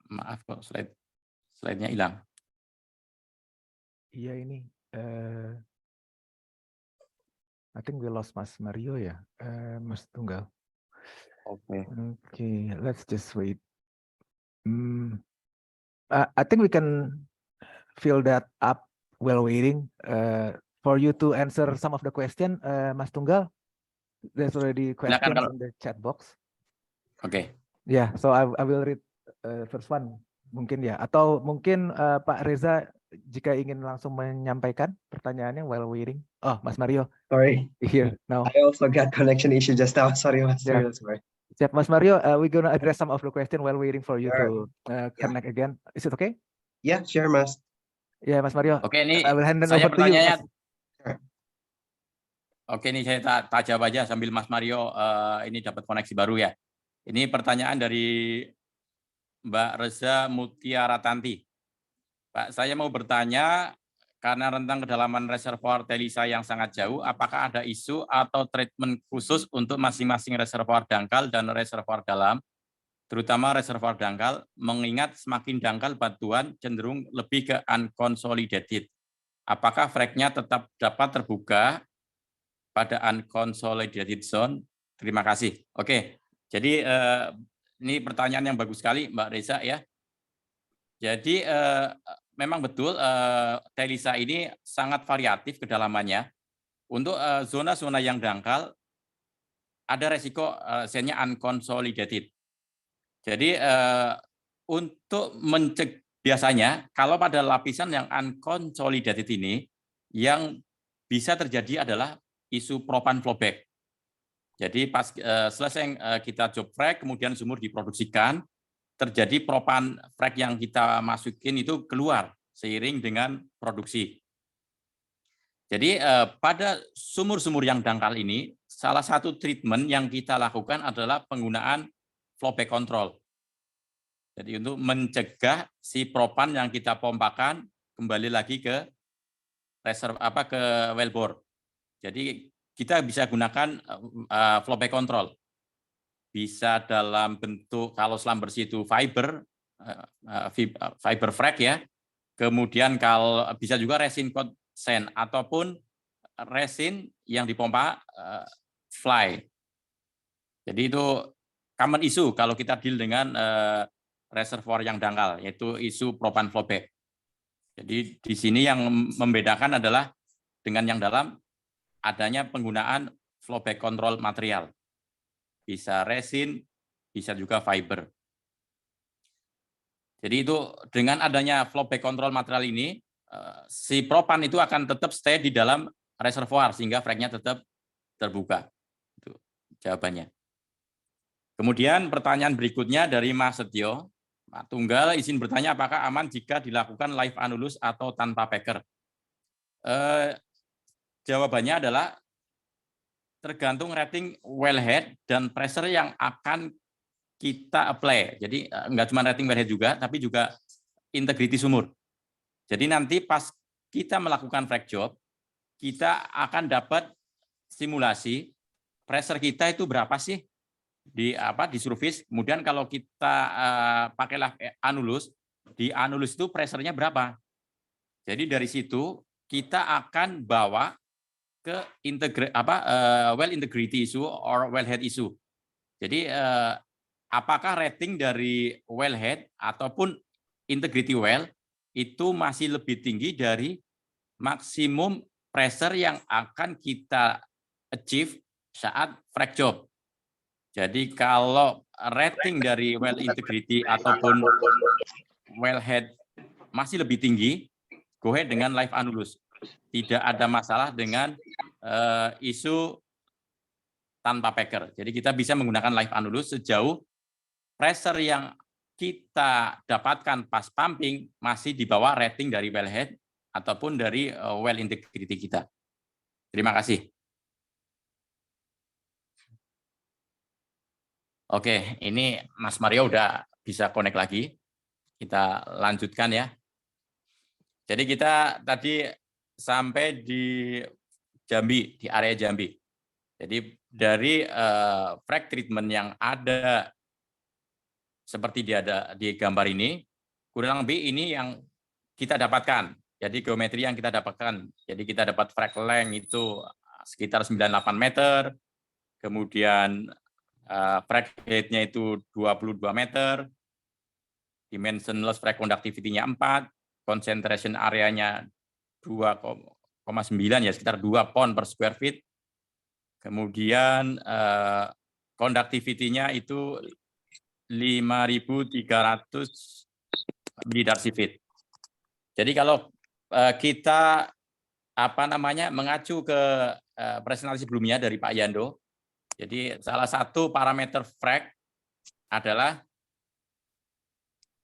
Maaf kok slide-nya hilang. Iya ini. I think we lost Mas Mario ya, Mas Tunggal. Oke. Okay, let's just wait. I think we can fill that up while waiting for you to answer some of the question, Mas Tunggal. There's already questions kalau- in the chat box. Oke. Yeah, so I will read first one mungkin ya, atau mungkin Pak Reza jika ingin langsung menyampaikan pertanyaannya while waiting. Oh, Mas Mario Sorry, here now. I also got connection issue just now. Sorry, Mas. Yeah. Sorry. Siap, Mas Mario, we're gonna address some of the question while waiting for you Sure. to connect again. Is it okay? Yeah, sure, Mas. Ya, Mas Mario. Oke, ini I will hand it saya over to you, pertanyaannya. Mas. Oke, ini saya tak jawab aja sambil Mas Mario ini dapat koneksi baru ya. Ini pertanyaan dari Mbak Reza Mutiara Tanti. Pak, saya mau bertanya, karena rentang kedalaman reservoir Telisa yang sangat jauh, apakah ada isu atau treatment khusus untuk masing-masing reservoir dangkal dan reservoir dalam, terutama reservoir dangkal, mengingat semakin dangkal batuan cenderung lebih ke unconsolidated. Apakah frac-nya tetap dapat terbuka pada unconsolidated zone? Terima kasih. Oke, jadi ini pertanyaan yang bagus sekali, Mbak Reza ya. Jadi memang betul Telisa ini sangat variatif kedalamannya. Untuk zona-zona yang dangkal ada resiko senya unconsolidated. Jadi untuk mencegah, biasanya kalau pada lapisan yang unconsolidated ini yang bisa terjadi adalah isu propan flowback. Jadi pas selesai kita job frac, kemudian sumur diproduksikan, terjadi propan frac yang kita masukin itu keluar seiring dengan produksi. Jadi pada sumur-sumur yang dangkal ini, salah satu treatment yang kita lakukan adalah penggunaan flowback control. Jadi untuk mencegah si propan yang kita pompakan kembali lagi ke ke wellbore. Jadi kita bisa gunakan flowback control. Bisa dalam bentuk, kalau selam bersih itu fiber frac ya. Kemudian kalau bisa juga resin consent ataupun resin yang dipompa fly. Jadi itu common issue kalau kita deal dengan reservoir yang dangkal, yaitu isu propan flowback. Jadi di sini yang membedakan adalah dengan yang dalam adanya penggunaan flowback control material. Bisa resin, bisa juga fiber. Jadi itu dengan adanya flowback control material ini, si propan itu akan tetap stay di dalam reservoir sehingga frac-nya tetap terbuka. Itu jawabannya. Kemudian pertanyaan berikutnya dari Mas Setio. Pak Tunggal izin bertanya apakah aman jika dilakukan live annulus atau tanpa packer? Jawabannya adalah tergantung rating wellhead dan pressure yang akan kita apply. Jadi enggak cuma rating wellhead juga, tapi juga integrity sumur. Jadi nanti pas kita melakukan frac job, kita akan dapat simulasi pressure kita itu berapa sih di surface. Kemudian kalau kita pakailah annulus, di annulus itu pressure-nya berapa. Jadi dari situ kita akan bawa ke well integrity issue or wellhead issue. Jadi apakah rating dari wellhead ataupun integrity well itu masih lebih tinggi dari maksimum pressure yang akan kita achieve saat frac job. Jadi kalau rating dari well integrity ataupun wellhead masih lebih tinggi, go ahead dengan live annulus. Tidak ada masalah dengan isu tanpa packer. Jadi kita bisa menggunakan live annulus sejauh pressure yang kita dapatkan pas pumping masih di bawah rating dari wellhead ataupun dari well integrity kita. Terima kasih. Oke, ini Mas Mario udah bisa connect lagi. Kita lanjutkan ya. Jadi kita tadi sampai di Jambi, di area Jambi. Jadi dari frac treatment yang ada seperti di gambar ini, kurang lebih ini yang kita dapatkan. Jadi geometri yang kita dapatkan. Jadi kita dapat frac length itu sekitar 98 meter, kemudian frac height-nya itu 22 meter, dimensionless frac conductivity-nya 4, concentration area-nya 2,9 ya, sekitar 2 pound per square feet. Kemudian conductivity-nya itu 5.300 milidarcy feet. Jadi kalau kita mengacu ke presentasi sebelumnya dari Pak Yando, jadi salah satu parameter frac adalah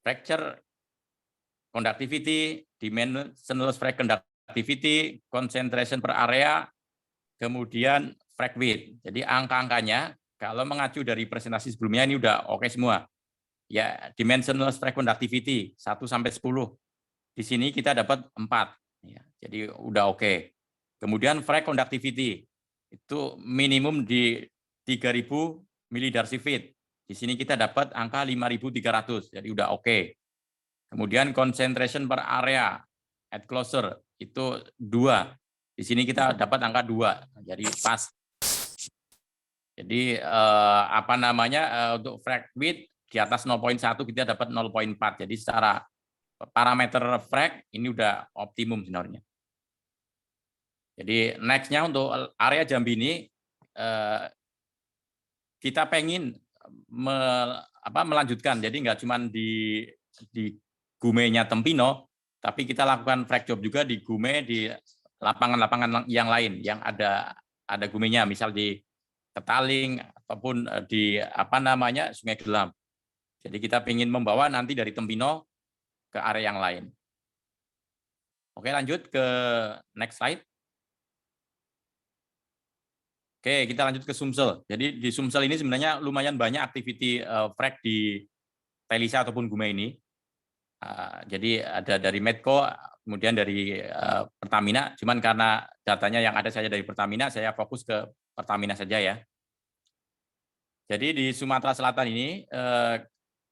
fracture conductivity, dimensionless frac conductivity, concentration per area, kemudian frac width. Jadi angka-angkanya kalau mengacu dari presentasi sebelumnya ini udah oke semua. Ya, dimensionless frac conductivity 1 sampai 10. Di sini kita dapat 4. Ya, jadi udah oke. Kemudian frac conductivity itu minimum di 3.000 milidarcy feet. Di sini kita dapat angka 5.300, jadi udah oke. Kemudian concentration per area at closer itu 2. Di sini kita dapat angka 2, jadi pas. Jadi untuk frac width di atas 0.1 kita dapat 0.4. Jadi secara parameter frac ini udah optimum sebenarnya. Jadi next-nya untuk area Jambi ini kita pengen melanjutkan, jadi nggak cuma di Gume-nya Tempino, tapi kita lakukan frac job juga di Gume, di lapangan-lapangan yang lain yang ada Gume-nya, misal di Ketaling ataupun di Sungai Gelam. Jadi kita ingin membawa nanti dari Tempino ke area yang lain. Oke, lanjut ke next slide. Oke, kita lanjut ke Sumsel. Jadi di Sumsel ini sebenarnya lumayan banyak aktiviti frac di Telisa ataupun Gume ini. Jadi ada dari Medco, kemudian dari Pertamina. Cuman karena datanya yang ada saja dari Pertamina, saya fokus ke Pertamina saja ya. Jadi di Sumatera Selatan ini,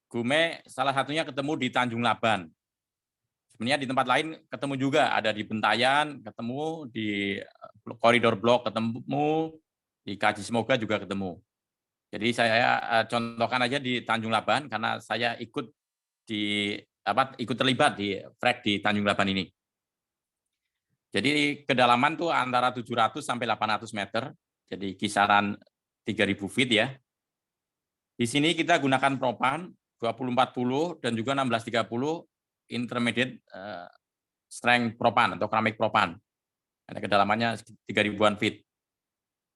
Gume salah satunya ketemu di Tanjung Laban. Sebenarnya di tempat lain ketemu juga, ada di Bentayan, ketemu di koridor blok, ketemu di Kaji Semoga juga ketemu. Jadi saya contohkan aja di Tanjung Laban karena saya ikut terlibat di frac di Tanjung Laban ini. Jadi kedalaman tuh antara 700 sampai 800 meter, jadi kisaran 3.000 feet ya. Di sini kita gunakan propan 2040 dan juga 1630 intermediate strength propan atau keramik propan. Ada kedalamannya 3.000-an feet.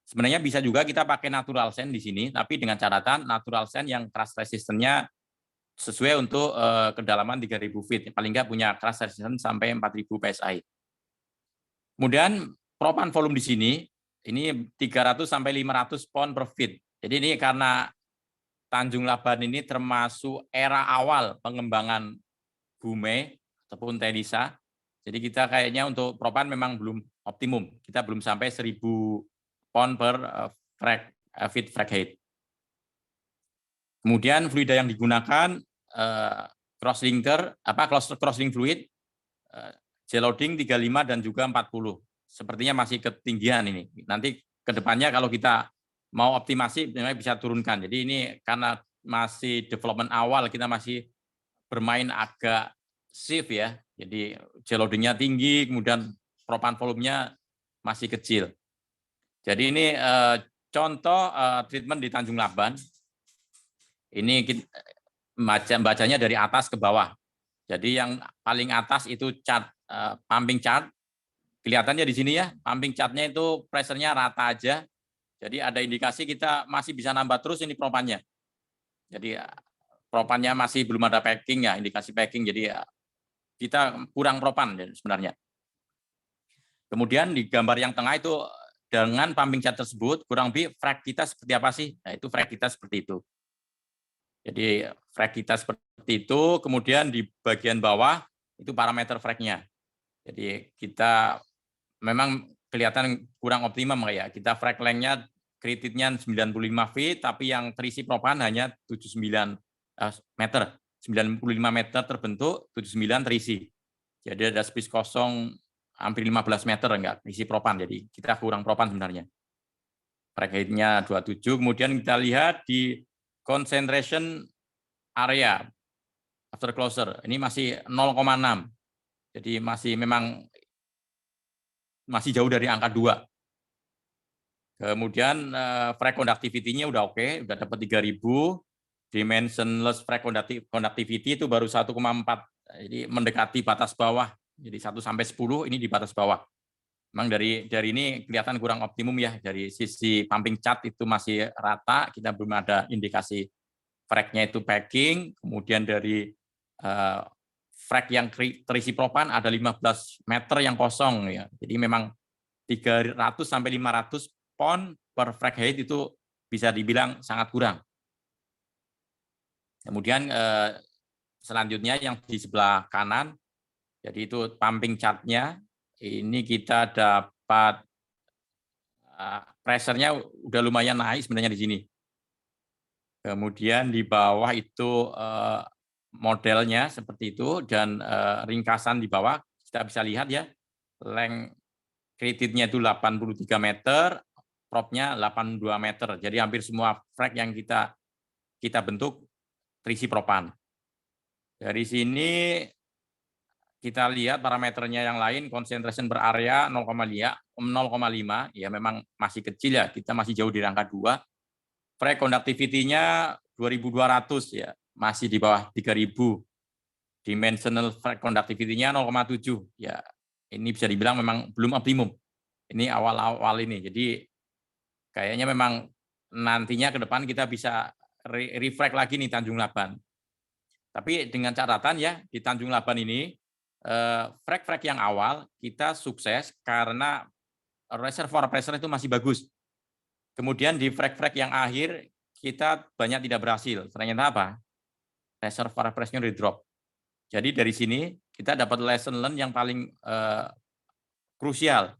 Sebenarnya bisa juga kita pakai natural sand di sini, tapi dengan catatan natural sand yang crush resistance-nya sesuai untuk kedalaman 3.000 feet. Paling nggak punya crush resistance sampai 4.000 PSI. Kemudian propan volume di sini, ini 300 sampai 500 pound per feet. Jadi ini karena Tanjung Laban ini termasuk era awal pengembangan Gume ataupun Telisa. Jadi kita kayaknya untuk propan memang belum optimum. Kita belum sampai 1.000 pound per feet frac height. Kemudian fluida yang digunakan crosslink fluid, J-loading 35 dan juga 40. Sepertinya masih ketinggian ini. Nanti ke depannya kalau kita mau optimasi memang bisa turunkan. Jadi ini karena masih development awal, kita masih bermain agak safe ya. Jadi J-loading-nya tinggi, kemudian propan volumenya masih kecil. Jadi ini contoh treatment di Tanjung Laban. Ini bacanya dari atas ke bawah. Jadi yang paling atas itu chart pumping chart. Kelihatannya di sini ya, pumping chartnya itu pressure-nya rata aja. Jadi ada indikasi kita masih bisa nambah terus ini propannya. Jadi propannya masih belum ada packing ya, indikasi packing, jadi ya, kita kurang propan sebenarnya. Kemudian di gambar yang tengah itu dengan pumping chart tersebut kurang lebih frac kita seperti apa sih? Nah, itu frac kita seperti itu. Jadi frac kita seperti itu, kemudian di bagian bawah itu parameter fracnya. Jadi kita memang kelihatan kurang optimum ya. Kita frac length-nya krititnya 95 feet, tapi yang terisi propan hanya 79 meter. 95 meter terbentuk, 79 terisi. Jadi ada space kosong hampir 15 meter enggak terisi propan. Jadi kita kurang propan sebenarnya. Frac height-nya 27. Kemudian kita lihat di concentration area after closure. Ini masih 0,6. Jadi masih jauh dari angka 2. Kemudian frac conductivity-nya udah oke, udah dapat 3000. Dimensionless frac conductivity itu baru 1,4. Jadi mendekati batas bawah. Jadi 1 sampai 10 ini di batas bawah. Memang dari ini kelihatan kurang optimum ya. Dari sisi pumping chart itu masih rata, kita belum ada indikasi frac-nya itu packing. Kemudian dari frac yang terisi propan ada 15 meter yang kosong ya. Jadi memang 300 sampai 500 pon per frac height itu bisa dibilang sangat kurang. Kemudian selanjutnya yang di sebelah kanan, jadi itu pumping chart-nya, ini kita dapat pressure-nya udah lumayan naik sebenarnya di sini. Kemudian di bawah itu modelnya seperti itu, dan ringkasan di bawah kita bisa lihat ya, length krititnya itu 83 meter, propnya 82 meter. Jadi hampir semua frac yang kita bentuk terisi propan. Dari sini kita lihat parameternya yang lain, concentration per area 0,5, ya memang masih kecil ya, kita masih jauh dari angka 2. Frac conductivity-nya 2200 ya, masih di bawah 3000. Dimensional frac conductivity-nya 0,7 ya. Ini bisa dibilang memang belum optimum. Ini awal-awal ini. Jadi kayaknya memang nantinya ke depan kita bisa refrac lagi nih Tanjung Laban. Tapi dengan catatan ya, di Tanjung Laban ini frac-frac yang awal kita sukses karena reservoir pressure itu masih bagus. Kemudian di frac-frac yang akhir kita banyak tidak berhasil. Ternyata apa? Reservoir pressure-nya drop. Jadi dari sini kita dapat lesson learn yang paling krusial.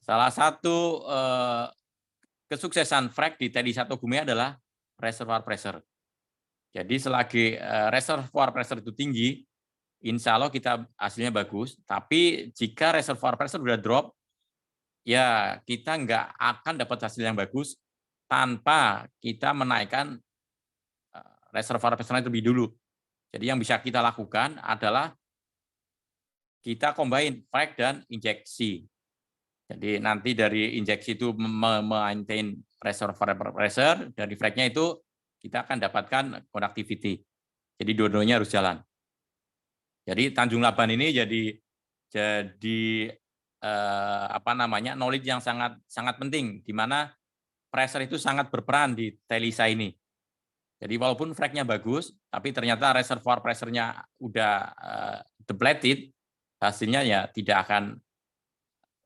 Salah satu kesuksesan frac di TDI 1 Gume adalah reservoir pressure. Jadi selagi reservoir pressure itu tinggi, insya Allah kita hasilnya bagus. Tapi jika reservoir pressure sudah drop, ya kita nggak akan dapat hasil yang bagus tanpa kita menaikkan reservoir pressure lebih dulu. Jadi yang bisa kita lakukan adalah kita combine frac dan injeksi. Jadi nanti dari injeksi itu maintain reservoir pressure, dari frac-nya itu kita akan dapatkan conductivity. Jadi dua-duanya harus jalan. Jadi Tanjung Laban ini jadi knowledge yang sangat penting, di mana pressure itu sangat berperan di TELISA ini. Jadi walaupun frac-nya bagus, tapi ternyata reservoir pressure-nya udah depleted, hasilnya ya tidak akan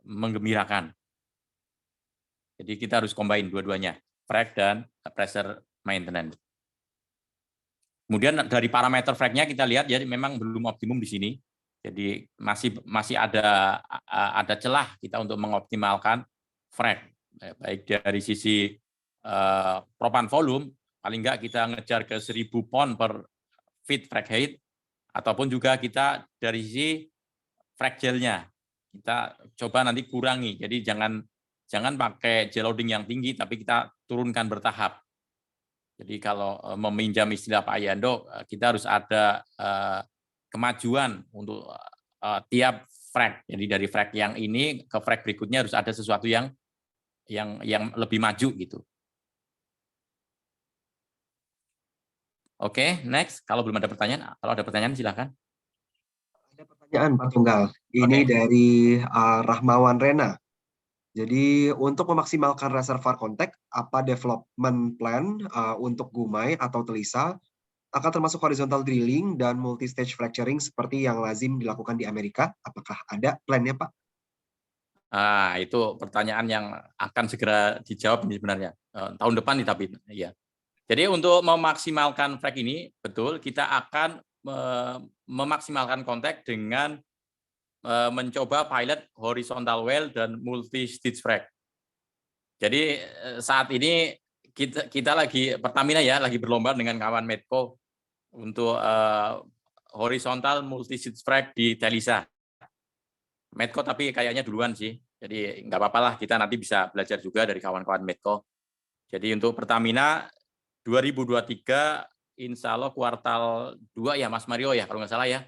menggembirakan. Jadi kita harus combine dua-duanya, frac dan pressure maintenance. Kemudian dari parameter frac-nya kita lihat jadi memang belum optimum di sini. Jadi masih ada celah kita untuk mengoptimalkan frac, baik dari sisi propan volume, paling enggak kita ngejar ke 1000 pon per feet frac height, ataupun juga kita dari sisi frac gel-nya kita coba nanti kurangi. Jadi jangan pakai gel loading yang tinggi, tapi kita turunkan bertahap. Jadi kalau meminjam istilah Pak Yando, kita harus ada kemajuan untuk tiap frac. Jadi dari frac yang ini ke frac berikutnya harus ada sesuatu yang lebih maju gitu. Oke, next. Kalau belum ada pertanyaan, kalau ada pertanyaan silakan. Ada pertanyaan Pak Tunggal. Ini dari Rahmawan Rena. Jadi untuk memaksimalkan reservoir kontak, apa development plan untuk Gumai atau Telisa akan termasuk horizontal drilling dan multi-stage fracturing seperti yang lazim dilakukan di Amerika? Apakah ada plan-nya, Pak? Itu pertanyaan yang akan segera dijawab ini sebenarnya. Tahun depan nih tapi ya. Jadi untuk memaksimalkan frac ini, betul kita akan memaksimalkan kontak dengan mencoba pilot horizontal well dan multi-stage frac. Jadi saat ini kita lagi Pertamina ya lagi berlomba dengan kawan Medco untuk horizontal multi-stage frac di Telisa. Medco tapi kayaknya duluan sih, jadi nggak apa-apa lah kita nanti bisa belajar juga dari kawan-kawan Medco. Jadi untuk Pertamina 2023 insya Allah kuartal 2 ya Mas Mario ya kalau nggak salah ya,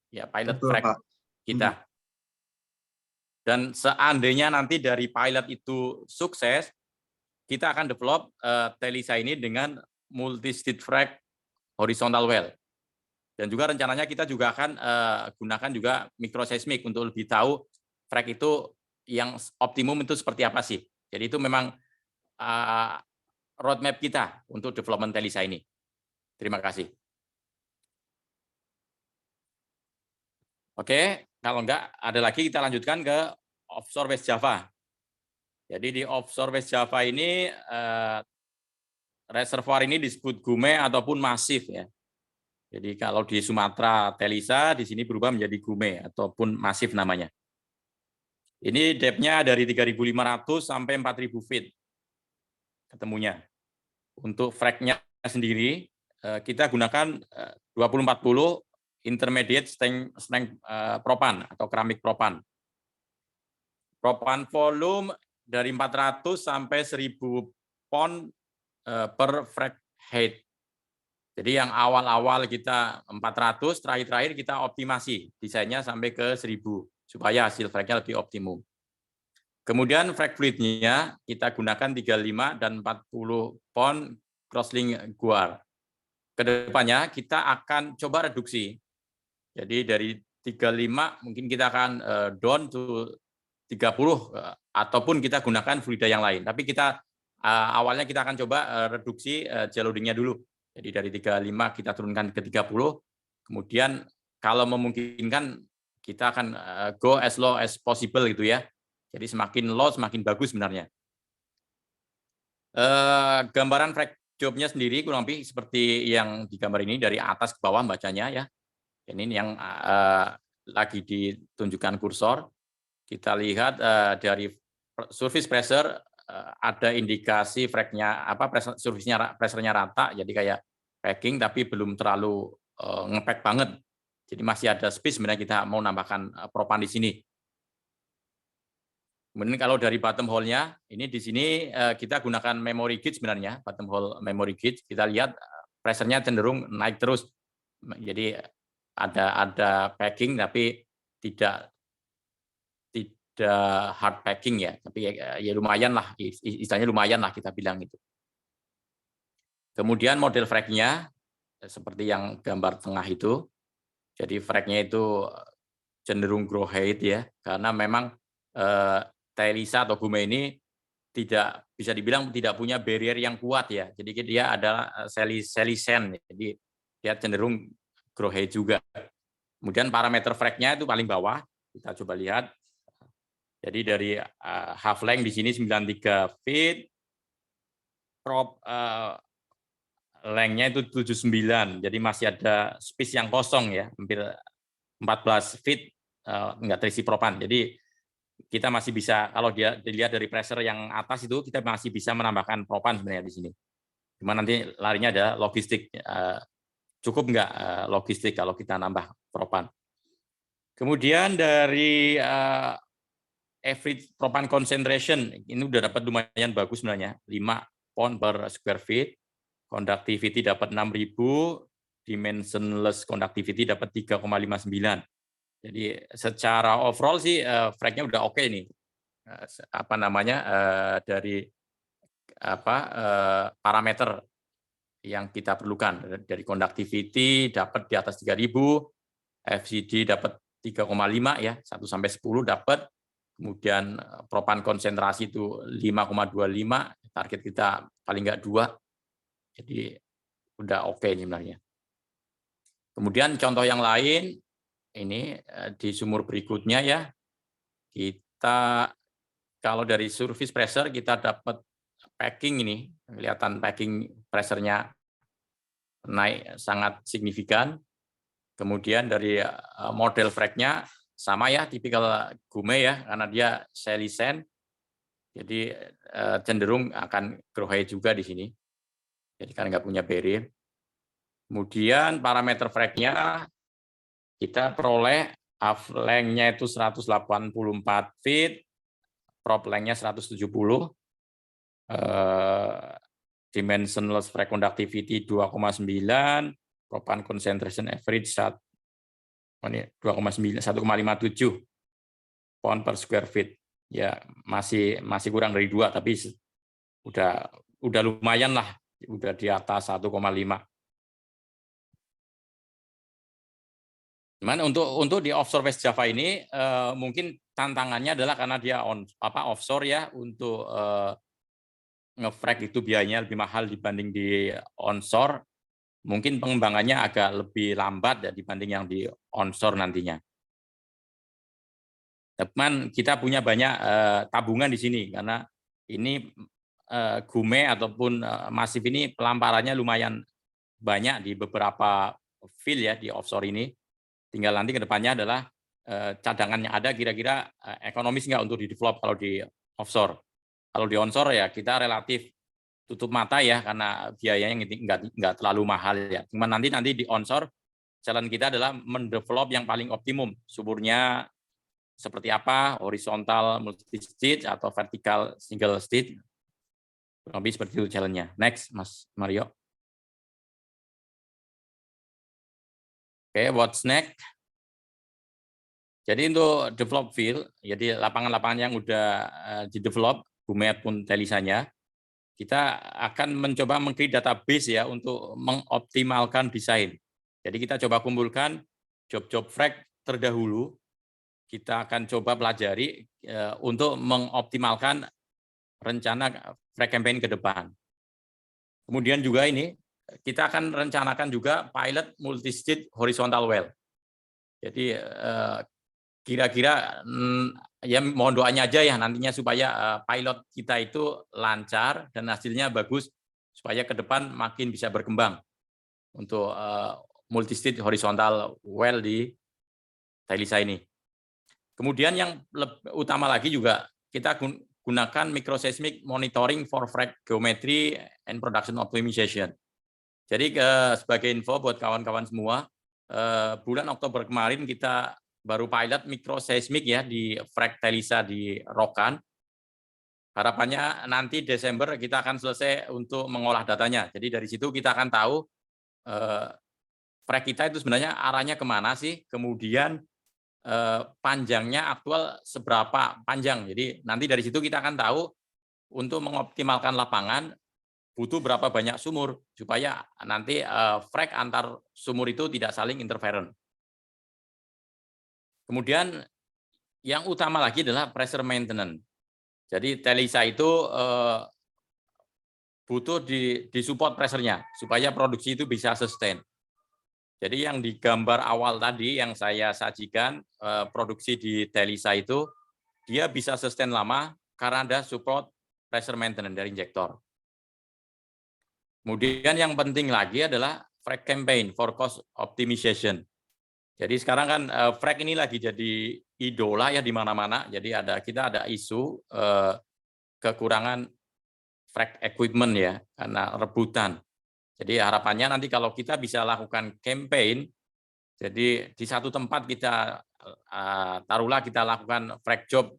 pilot Betul, frac Pak. kita. Dan seandainya nanti dari pilot itu sukses, kita akan develop Telisa ini dengan multi-stage frac horizontal well. Dan juga rencananya kita juga akan gunakan juga microseismic untuk lebih tahu frac itu yang optimum itu seperti apa sih. Jadi itu memang roadmap kita untuk development Telisa ini. Terima kasih. Oke, kalau enggak ada lagi kita lanjutkan ke offshore West Java. Jadi di offshore West Java ini reservoir ini disebut gume ataupun masif ya. Jadi kalau di Sumatera Telisa, di sini berubah menjadi gume ataupun masif namanya. Ini depth-nya dari 3.500 sampai 4.000 feet ketemunya. Untuk frac-nya sendiri, kita gunakan 2040 intermediate strength propan atau keramik propan. Propan volume dari 400 sampai 1.000 pon per frac height. Jadi yang awal-awal kita 400, terakhir-terakhir kita optimasi desainnya sampai ke 1.000 supaya hasil frac-nya lebih optimum. Kemudian frac fluidnya kita gunakan 35 dan 40 pon crosslink guar. Kedepannya kita akan coba reduksi. Jadi dari 35 mungkin kita akan down to 30 ataupun kita gunakan fluida yang lain. Tapi kita awalnya kita akan coba reduksi gel loading-nya dulu. Jadi dari 35 kita turunkan ke 30, kemudian kalau memungkinkan kita akan go as low as possible gitu ya. Jadi semakin low semakin bagus sebenarnya. Gambaran frac job-nya sendiri kurang lebih seperti yang digambar ini dari atas ke bawah bacanya ya. Ini yang lagi ditunjukkan kursor. Kita lihat dari surface pressure ada indikasi frac-nya pressure-nya rata, jadi kayak packing tapi belum terlalu ngepack banget. Jadi masih ada space sebenarnya kita mau nambahkan propan di sini. Kemudian kalau dari bottom hole-nya, ini di sini kita gunakan memory gauge sebenarnya, bottom hole memory gauge. Kita lihat pressure-nya cenderung naik terus. Jadi ada packing tapi tidak hard packing ya, tapi ya lumayan lah, istilahnya lumayan lah kita bilang itu. Kemudian model frac-nya seperti yang gambar tengah itu, jadi frac-nya itu cenderung grow height ya, karena memang Telisa atau gume ini tidak bisa dibilang tidak punya barrier yang kuat ya, jadi dia adalah selisend, jadi dia cenderung grow height juga. Kemudian parameter frac-nya itu paling bawah, kita coba lihat. Jadi dari half length di sini 93 feet, prop length-nya itu 79, jadi masih ada space yang kosong ya, hampir 14 feet nggak terisi propan. Jadi kita masih bisa, kalau dia dilihat dari pressure yang atas itu, kita masih bisa menambahkan propan sebenarnya di sini. Cuma nanti larinya ada logistik, cukup nggak logistik kalau kita nambah propan. Kemudian dari average propan concentration ini udah dapat lumayan bagus sebenarnya, 5 pon per square feet, conductivity dapat 6.000, dimensionless conductivity dapat 3,59. Jadi secara overall sih frac-nya udah oke nih. Dari parameter yang kita perlukan, dari conductivity dapat di atas 3.000, FCD dapat 3,5 ya, 1 sampai 10 dapat. Kemudian propan konsentrasi itu 5,25, target kita paling nggak 2. Jadi udah oke ini sebenarnya. Kemudian contoh yang lain, ini di sumur berikutnya ya, kita kalau dari surface pressure kita dapat packing ini, kelihatan packing pressure-nya naik sangat signifikan. Kemudian dari model frag-nya sama ya, tipikal gume ya, karena dia silicen, jadi cenderung akan grow high juga di sini. Jadi kan nggak punya barrier. Kemudian parameter frag-nya kita peroleh half length-nya itu 184 feet, prop length-nya 170, dimensionless frag conductivity 2,9, propan concentration average 2,9 1,57 pound per square feet. Ya masih kurang dari 2, tapi udah lumayan lah, udah di atas 1,5. Cuman untuk di offshore West Java ini mungkin tantangannya adalah karena dia offshore ya, untuk nge-frack itu biayanya lebih mahal dibanding di onshore. Mungkin pengembangannya agak lebih lambat ya dibanding yang di onshore nantinya. Teman, kita punya banyak tabungan di sini karena ini gume ataupun masif ini pelamparannya lumayan banyak di beberapa field ya di offshore ini. Tinggal nanti ke depannya adalah cadangan yang ada kira-kira ekonomis nggak untuk di-develop kalau di offshore. Kalau di onshore ya kita relatif tutup mata ya karena biayanya nggak terlalu mahal ya. Cuma nanti di onshore challenge kita adalah mendevelop yang paling optimum. Suburnya seperti apa, horizontal multi stage atau vertikal single stage. Lebih seperti itu challenge-nya. Next, Mas Mario. Oke, what's next? Jadi untuk develop field, jadi lapangan-lapangan yang udah di-develop, gume pun telisanya, kita akan mencoba meng-create database ya untuk mengoptimalkan desain. Jadi kita coba kumpulkan job-job frag terdahulu, kita akan coba pelajari untuk mengoptimalkan rencana frag campaign ke depan. Kemudian juga ini, kita akan rencanakan juga pilot multi-stage horizontal well. Jadi kira-kira ya mohon doanya aja ya nantinya supaya pilot kita itu lancar dan hasilnya bagus supaya ke depan makin bisa berkembang untuk multi-stage horizontal well di Thailisa ini. Kemudian yang utama lagi juga kita gunakan microseismic monitoring for frag geometry and production optimization. Jadi sebagai info buat kawan-kawan semua, bulan Oktober kemarin kita baru pilot microseismic ya di frag Thailisa di Rokan. Harapannya nanti Desember kita akan selesai untuk mengolah datanya. Jadi dari situ kita akan tahu frag kita itu sebenarnya arahnya kemana sih, kemudian panjangnya aktual seberapa panjang. Jadi nanti dari situ kita akan tahu untuk mengoptimalkan lapangan butuh berapa banyak sumur supaya nanti frag antar sumur itu tidak saling interferen. Kemudian yang utama lagi adalah pressure maintenance. Jadi Thailisa itu butuh disupport pressure-nya supaya produksi itu bisa sustain. Jadi yang di gambar awal tadi yang saya sajikan produksi di Thailisa itu dia bisa sustain lama karena ada support pressure maintenance dari injektor. Kemudian yang penting lagi adalah frag campaign for cost optimization. Jadi sekarang kan frag ini lagi jadi idola ya di mana-mana. Jadi kita ada isu kekurangan frag equipment ya karena rebutan. Jadi harapannya nanti kalau kita bisa lakukan campaign, jadi di satu tempat kita taruhlah kita lakukan frag job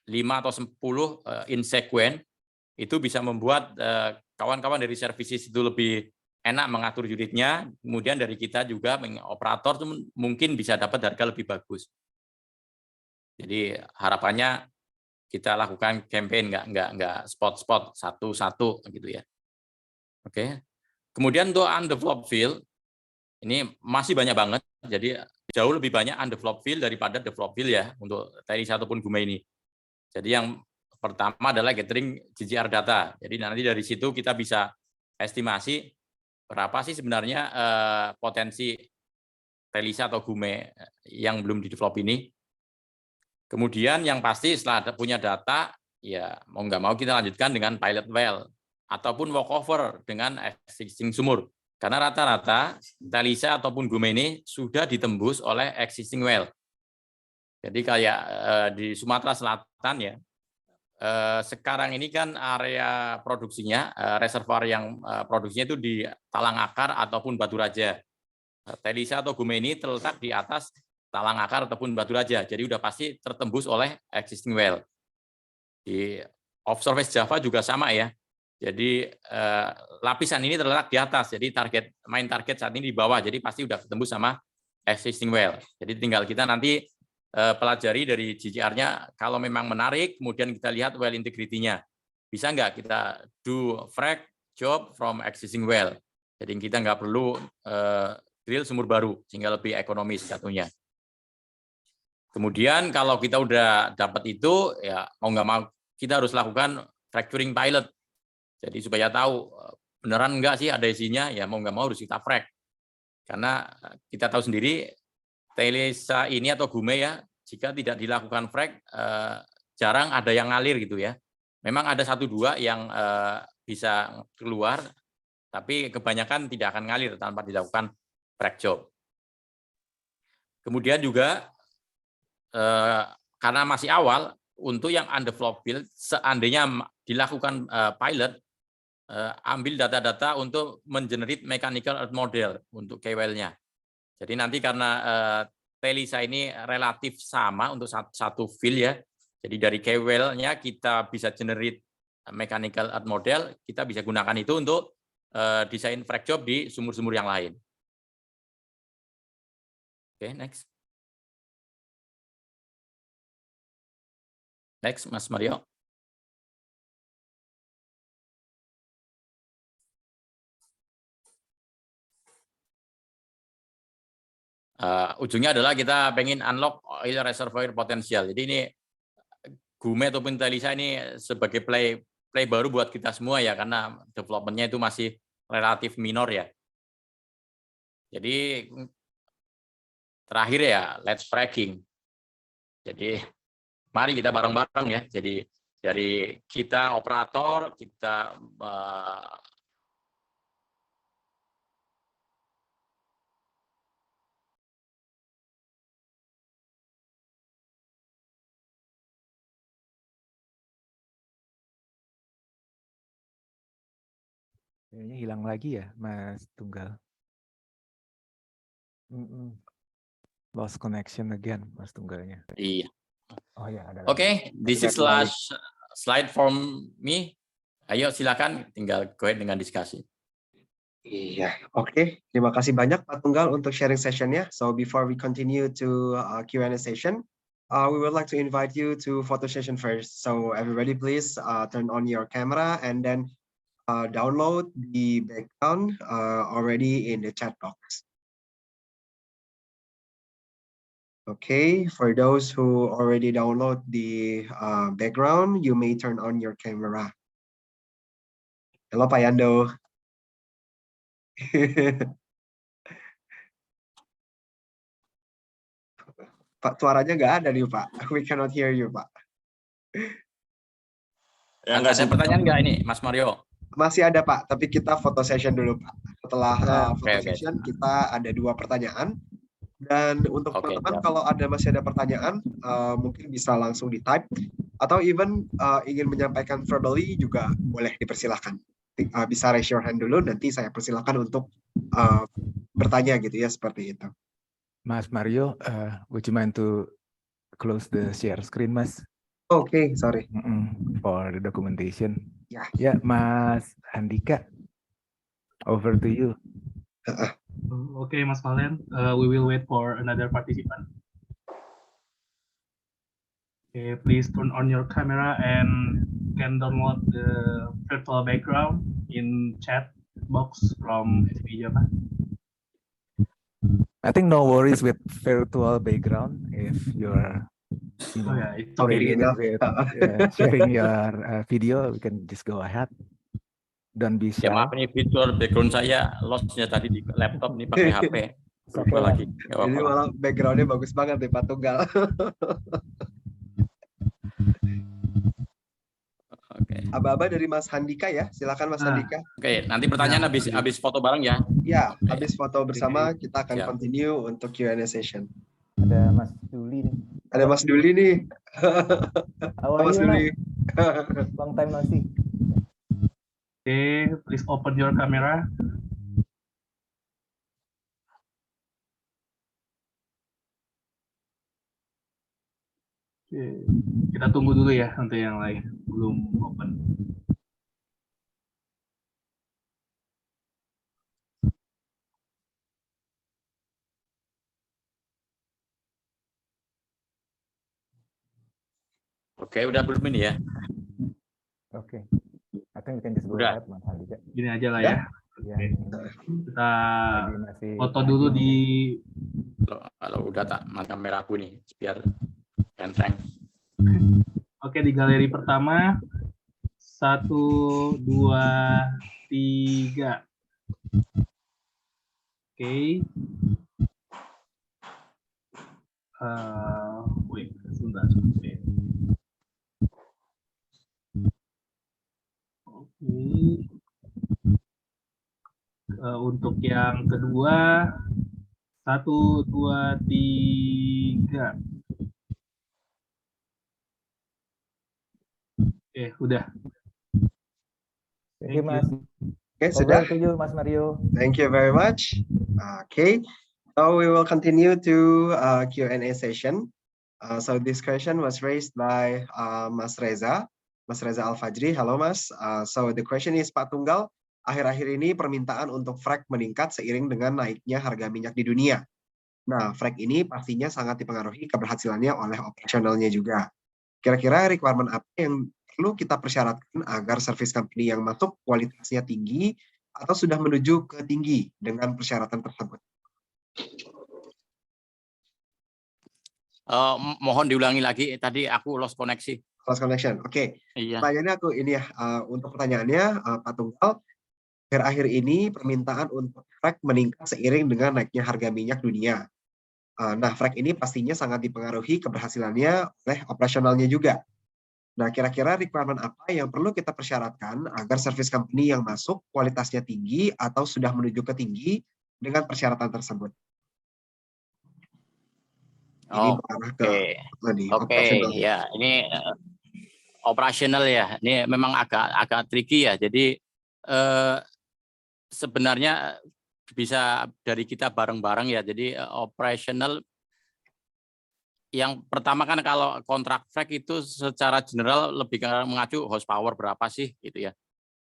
5 atau 10 in sequence, itu bisa membuat kawan-kawan dari services itu lebih enak mengatur unitnya, kemudian dari kita juga operator itu mungkin bisa dapat harga lebih bagus. Jadi harapannya kita lakukan campaign nggak spot-spot satu-satu gitu ya. Oke. Kemudian untuk undeveloped field ini masih banyak banget. Jadi jauh lebih banyak undeveloped field daripada developed field ya untuk Thailisa ataupun gume ini. Jadi yang pertama adalah gathering GGR data. Jadi nanti dari situ kita bisa estimasi berapa sih sebenarnya potensi Telisa atau Gume yang belum di-develop ini. Kemudian yang pasti setelah punya data, ya mau nggak mau kita lanjutkan dengan pilot well ataupun walkover dengan existing sumur. Karena rata-rata Telisa ataupun Gume ini sudah ditembus oleh existing well. Jadi kayak di Sumatera Selatan ya, sekarang ini kan area produksinya, reservoir yang produksinya itu di Talangakar ataupun Batu Raja. Telisa atau Gume ini terletak di atas Talangakar ataupun Batu Raja, jadi udah pasti tertembus oleh existing well. Di offshore West Java juga sama ya. Jadi lapisan ini terletak di atas, jadi main target saat ini di bawah, jadi pasti udah ketembus sama existing well. Jadi tinggal kita nanti pelajari dari GCR-nya, kalau memang menarik, kemudian kita lihat well integrity-nya. Bisa nggak kita do frac job from existing well? Jadi kita nggak perlu drill sumur baru, sehingga lebih ekonomis satunya. Kemudian kalau kita udah dapat itu, ya mau nggak mau kita harus lakukan fracturing pilot. Jadi supaya tahu beneran enggak sih ada isinya, ya mau nggak mau harus kita frac. Karena kita tahu sendiri, Telisa ini atau Gume ya, jika tidak dilakukan frac, jarang ada yang ngalir gitu ya. Memang ada 1-2 yang bisa keluar, tapi kebanyakan tidak akan ngalir tanpa dilakukan frac job. Kemudian juga karena masih awal, untuk yang undeveloped field, seandainya dilakukan pilot, ambil data-data untuk mengenerate mechanical earth model untuk KWL-nya. Jadi nanti karena Telisa ini relatif sama untuk satu field ya, jadi dari KWL-nya kita bisa generate mechanical earth model, kita bisa gunakan itu untuk desain frac job di sumur-sumur yang lain. Oke, next. Next, Mas Mario. Ujungnya adalah kita pengen unlock oil reservoir potensial. Jadi ini Gume ataupun Telisa ini sebagai play baru buat kita semua ya, karena development-nya itu masih relatif minor ya. Jadi terakhir ya, let's fracking. Jadi mari kita bareng-bareng ya. Jadi dari kita operator, kita Kayaknya hilang lagi ya, Mas Tunggal. Lost connection again, Mas Tunggalnya. iya. Oh ya, ada. Oke, this is last slide from me. Ayo silakan, tinggal go ahead dengan diskusi. Iya, oke. Terima kasih banyak Pak Tunggal untuk sharing sessionnya. So before we continue to Q&A session, we would like to invite you to photo session first. So everybody please turn on your camera and then download the background already in the chat box. Okay, for those who already download the background, you may turn on your camera. Halo Pak Yando. Pak, suaranya nggak ada nih Pak. We cannot hear you Pak. Ada pertanyaan nggak ini, Mas Mario? Masih ada Pak, tapi kita foto session dulu Pak. Setelah foto Okay. session kita ada 2 pertanyaan. Dan untuk teman-teman kalau masih ada pertanyaan, mungkin bisa langsung di-type. Atau even ingin menyampaikan verbally juga boleh dipersilahkan. Bisa raise your hand dulu, nanti saya persilahkan untuk bertanya gitu ya, seperti itu. Mas Mario, would you mind to close the share screen, Mas? Oke, sorry. For the documentation. Ya. Ya, Mas Andika, over to you. Okay, Mas Valen, we will wait for another participant. Okay, please turn on your camera and can download the virtual background in chat box from SB Java. I think no worries with virtual background if you're It's Already okay. enough. sharing your video, we can just go ahead. Don't be shy. Ya maaf, ini virtual background saya lost-nya tadi di laptop nih pakai HP. It's Lupa okay, Mas. lagi. Nggak Ini apa-apa lah. malah backgroundnya bagus banget nih Pak Tunggal. Oke. Aba-aba dari Mas Handika ya, silakan Mas Ah. Handika. Oke, nanti pertanyaan habis foto bareng ya. Ya, Oke. habis foto bersama kita akan Siap. continue untuk Q&A session. Ada Mas Duli nih. Ada Mas Duli nih. How are Mas you, Duli. Mas? Long time no see. Okay, please open your camera. Oke, kita tunggu dulu ya nanti yang lain belum open. Oke, udah belum ini ya? Oke. I think we can just go Udah. ahead, Mas Handika. Gini aja lah Ya. ya. Ya, Oke. Kita lagi masih foto dulu di Kalau udah tak mata kamera aku nih, biar enteng. Oke, di galeri pertama. 1, 2, 3. Oke. Wait, sebentar. Oke. Untuk yang kedua, 1, 2, 3. Oke, udah. Thank you, Mas. Oke, sudah. Over to you, Mas Mario. Thank you very much. Okay, so we will continue to Q&A session. So this question was raised by Mas Reza Al-Fajri. Halo Mas. So the question is, Pak Tunggal, akhir-akhir ini permintaan untuk frack meningkat seiring dengan naiknya harga minyak di dunia. Nah, frack ini pastinya sangat dipengaruhi keberhasilannya oleh operasionalnya juga. Kira-kira requirement apa yang perlu kita persyaratkan agar service company yang masuk kualitasnya tinggi atau sudah menuju ke tinggi dengan persyaratan tersebut? Mohon diulangi lagi, tadi aku lost koneksi. Lost connection, oke. Iya. Pertanyaannya aku ini ya, untuk pertanyaannya Pak Tunggal, akhir-akhir ini permintaan untuk frack meningkat seiring dengan naiknya harga minyak dunia. Nah, frack ini pastinya sangat dipengaruhi keberhasilannya oleh operasionalnya juga. Nah, kira-kira requirement apa yang perlu kita persyaratkan agar service company yang masuk kualitasnya tinggi atau sudah menuju ke tinggi dengan persyaratan tersebut? Ini mengarah ke operasional. Ya, ini operasional ya. Ini memang agak tricky ya. Jadi sebenarnya bisa dari kita bareng-bareng ya. Jadi operasional yang pertama kan kalau kontrak frack itu secara general lebih mengacu horsepower berapa sih gitu ya.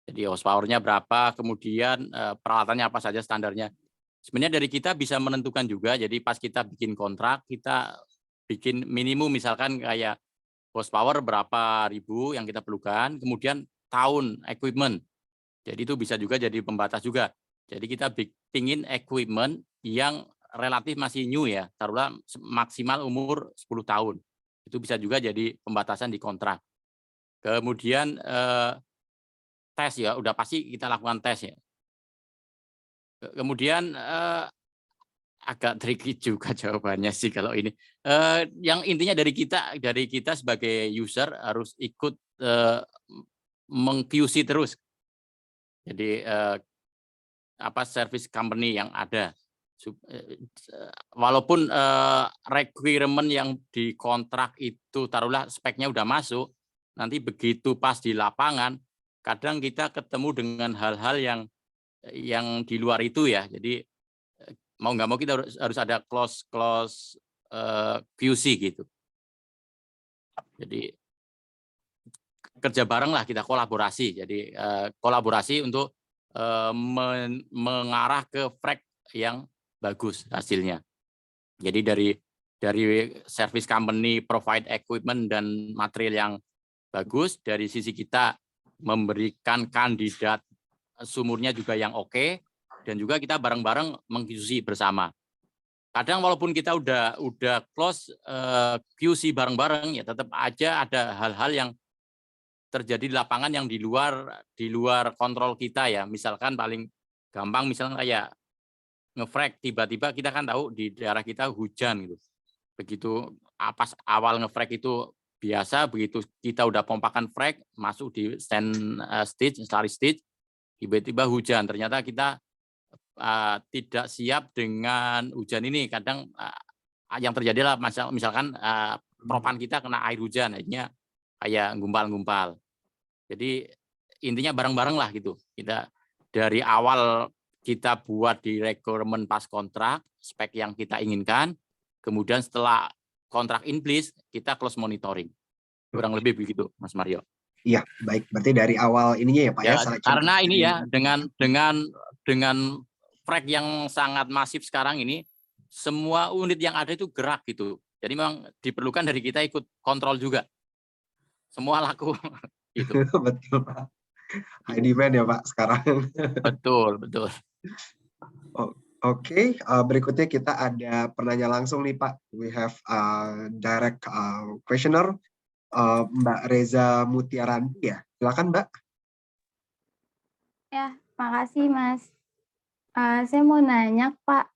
Jadi horsepowernya berapa, kemudian peralatannya apa saja standarnya. Sebenarnya dari kita bisa menentukan juga. Jadi pas kita bikin kontrak, kita bikin minimum misalkan kayak horsepower berapa ribu yang kita perlukan, kemudian tahun equipment. Jadi itu bisa juga jadi pembatas juga. Jadi kita bikin equipment yang relatif masih new ya, taruhlah maksimal umur 10 tahun. Itu bisa juga jadi pembatasan di kontrak. Kemudian tes ya, udah pasti kita lakukan tes ya. Kemudian agak tricky juga jawabannya sih kalau ini. Yang intinya dari kita sebagai user harus ikut meng-QC terus. Jadi service company yang ada. Walaupun requirement yang di kontrak itu taruhlah speknya udah masuk, nanti begitu pas di lapangan, kadang kita ketemu dengan hal-hal yang di luar itu ya. Jadi mau nggak mau kita harus ada close QC gitu. Jadi kerja bareng lah, kita kolaborasi. Jadi kolaborasi untuk mengarah ke frack yang bagus hasilnya. Jadi dari service company provide equipment dan material yang bagus, dari sisi kita memberikan kandidat sumurnya juga yang oke, dan juga kita bareng-bareng meng-QC bersama. Kadang walaupun kita udah close QC bareng-bareng, ya tetap aja ada hal-hal yang terjadi di lapangan yang di luar kontrol kita ya. Misalkan paling gampang misalnya kayak ngefrek tiba-tiba kita kan tahu di daerah kita hujan gitu. Begitu pas awal ngefrek itu biasa, begitu kita udah pompakan frek masuk di slurry stage, tiba-tiba hujan. Ternyata kita tidak siap dengan hujan ini. Kadang yang terjadi adalah misalkan propan kita kena air hujan, akhirnya kayak gumpal-gumpal. Jadi intinya bareng-bareng lah gitu. Kita dari awal kita buat di requirement pas kontrak, spek yang kita inginkan, kemudian setelah kontrak in place, kita close monitoring. Kurang lebih begitu, Mas Mario. Iya, baik. Berarti dari awal ininya ya, Pak ya. Karena ini ya dengan frek yang sangat masif sekarang ini, semua unit yang ada itu gerak gitu. Jadi memang diperlukan dari kita ikut kontrol juga. Semua laku gitu. Betul, Pak. High demand ya, Pak, sekarang. Betul. Oke, berikutnya kita ada penanya langsung nih, Pak. We have direct questioner, Mbak Reza Mutiaranti ya. Silakan, Mbak. Ya, makasih Mas. Saya mau nanya Pak,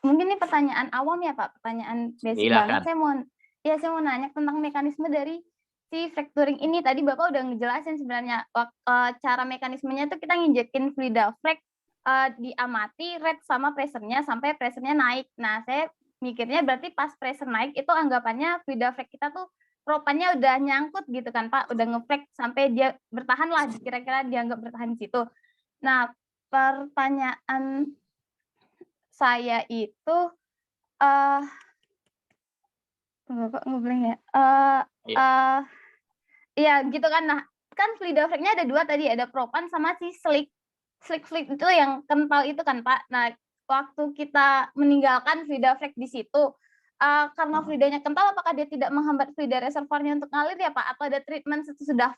mungkin ini pertanyaan awam ya Pak, pertanyaan basic banget. Saya mau nanya tentang mekanisme dari si fracturing ini. Tadi Bapak udah ngejelasin sebenarnya cara mekanismenya itu kita nginjekin fluida frac, diamati rate sama pressure-nya sampai pressure-nya naik. Nah, saya mikirnya berarti pas pressure naik itu anggapannya fluida frac kita tuh propannya udah nyangkut gitu kan Pak, udah ngefrek sampai dia bertahan lah, kira-kira dianggap bertahan di situ. Nah, pertanyaan saya itu, Bapak ngobrolnya ya gitu kan. Nah, kan fluida frac-nya ada dua tadi, ada propan sama si slick fluid itu yang kental itu kan Pak. Nah, waktu kita meninggalkan fluida frac di situ, karena fluidanya kental, apakah dia tidak menghambat fluida reservoirnya untuk ngalir ya Pak? Atau ada treatment sesudah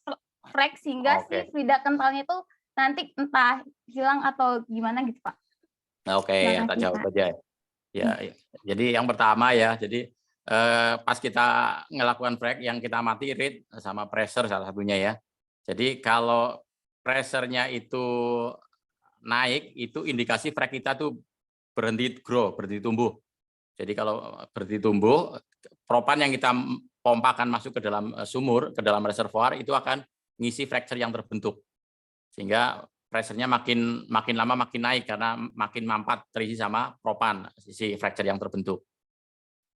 frac sehingga si fluida kentalnya itu nanti entah hilang atau gimana gitu Pak? Oke, tak jawab aja. Ya, jadi yang pertama ya, jadi pas kita ngelakukan frac yang kita amati rate sama pressure salah satunya ya. Jadi kalau pressure-nya itu naik, itu indikasi frac kita tuh berhenti grow, berhenti tumbuh. Jadi kalau berhenti tumbuh, propan yang kita pompakan masuk ke dalam sumur, ke dalam reservoir itu akan ngisi fracture yang terbentuk. Sehingga pressure-nya makin lama makin naik karena makin mampat terisi sama propan, sisi fracture yang terbentuk.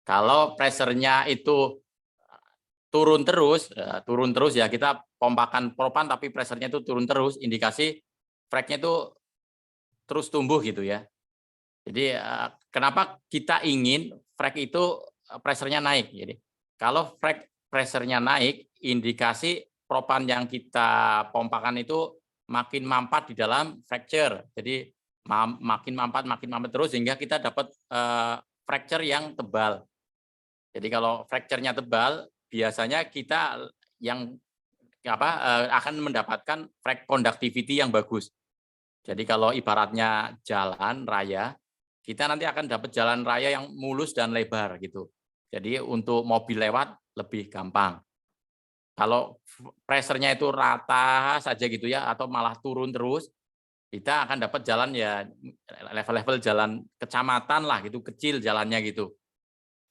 Kalau pressure-nya itu turun terus ya kita pompakan propan tapi pressure-nya itu turun terus, indikasi frac-nya itu terus tumbuh gitu ya. Jadi kenapa kita ingin frac itu pressure-nya naik? Jadi kalau frac pressure-nya naik, indikasi propan yang kita pompakan itu makin mampat di dalam fracture. Jadi makin mampat terus sehingga kita dapat fracture yang tebal. Jadi kalau fracture-nya tebal, biasanya kita yang akan mendapatkan frac conductivity yang bagus. Jadi kalau ibaratnya jalan raya, kita nanti akan dapat jalan raya yang mulus dan lebar gitu. Jadi untuk mobil lewat lebih gampang. Kalau pressure-nya itu rata saja gitu ya, atau malah turun terus, kita akan dapat jalan ya level-level jalan kecamatan lah gitu, kecil jalannya gitu.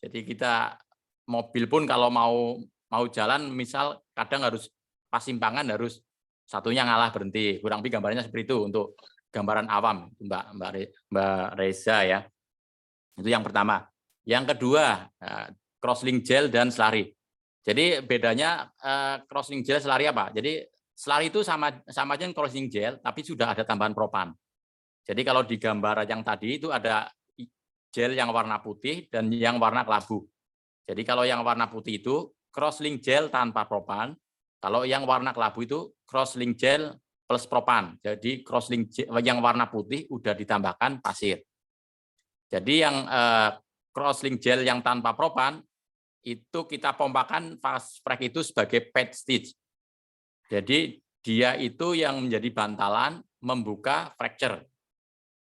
Jadi kita mobil pun kalau mau jalan, misal kadang harus pas simpangan harus satunya ngalah berhenti. Kurang lebih gambarnya seperti itu untuk gambaran awam, Mbak Reza ya. Itu yang pertama. Yang kedua, crosslink gel dan slurry. Jadi bedanya crosslink gel slurry apa? Jadi slurry itu sama aja dengan crosslink gel, tapi sudah ada tambahan propan. Jadi kalau di gambar yang tadi itu ada gel yang warna putih dan yang warna kelabu. Jadi kalau yang warna putih itu crosslink gel tanpa propan, kalau yang warna kelabu itu crosslink gel plus propan. Jadi crosslink gel yang warna putih udah ditambahkan pasir. Jadi yang crosslink gel yang tanpa propan itu kita pompakan pas frac itu sebagai pad stitch. Jadi dia itu yang menjadi bantalan membuka fracture.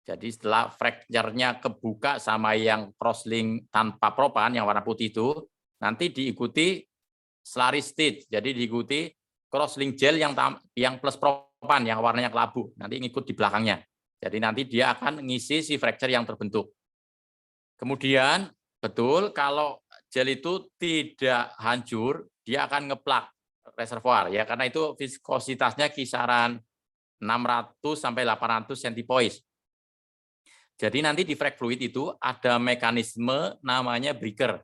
Jadi setelah fracture-nya kebuka sama yang crosslink tanpa propan yang warna putih itu, nanti diikuti slurry stitch. Jadi diikuti crosslink gel yang plus propan yang warnanya kelabu. Nanti ngikut di belakangnya. Jadi nanti dia akan ngisi si fracture yang terbentuk. Kemudian betul kalau gel itu tidak hancur, dia akan ngeplak reservoir ya, karena itu viskositasnya kisaran 600 sampai 800 centipoise. Jadi nanti di frac fluid itu ada mekanisme namanya breaker.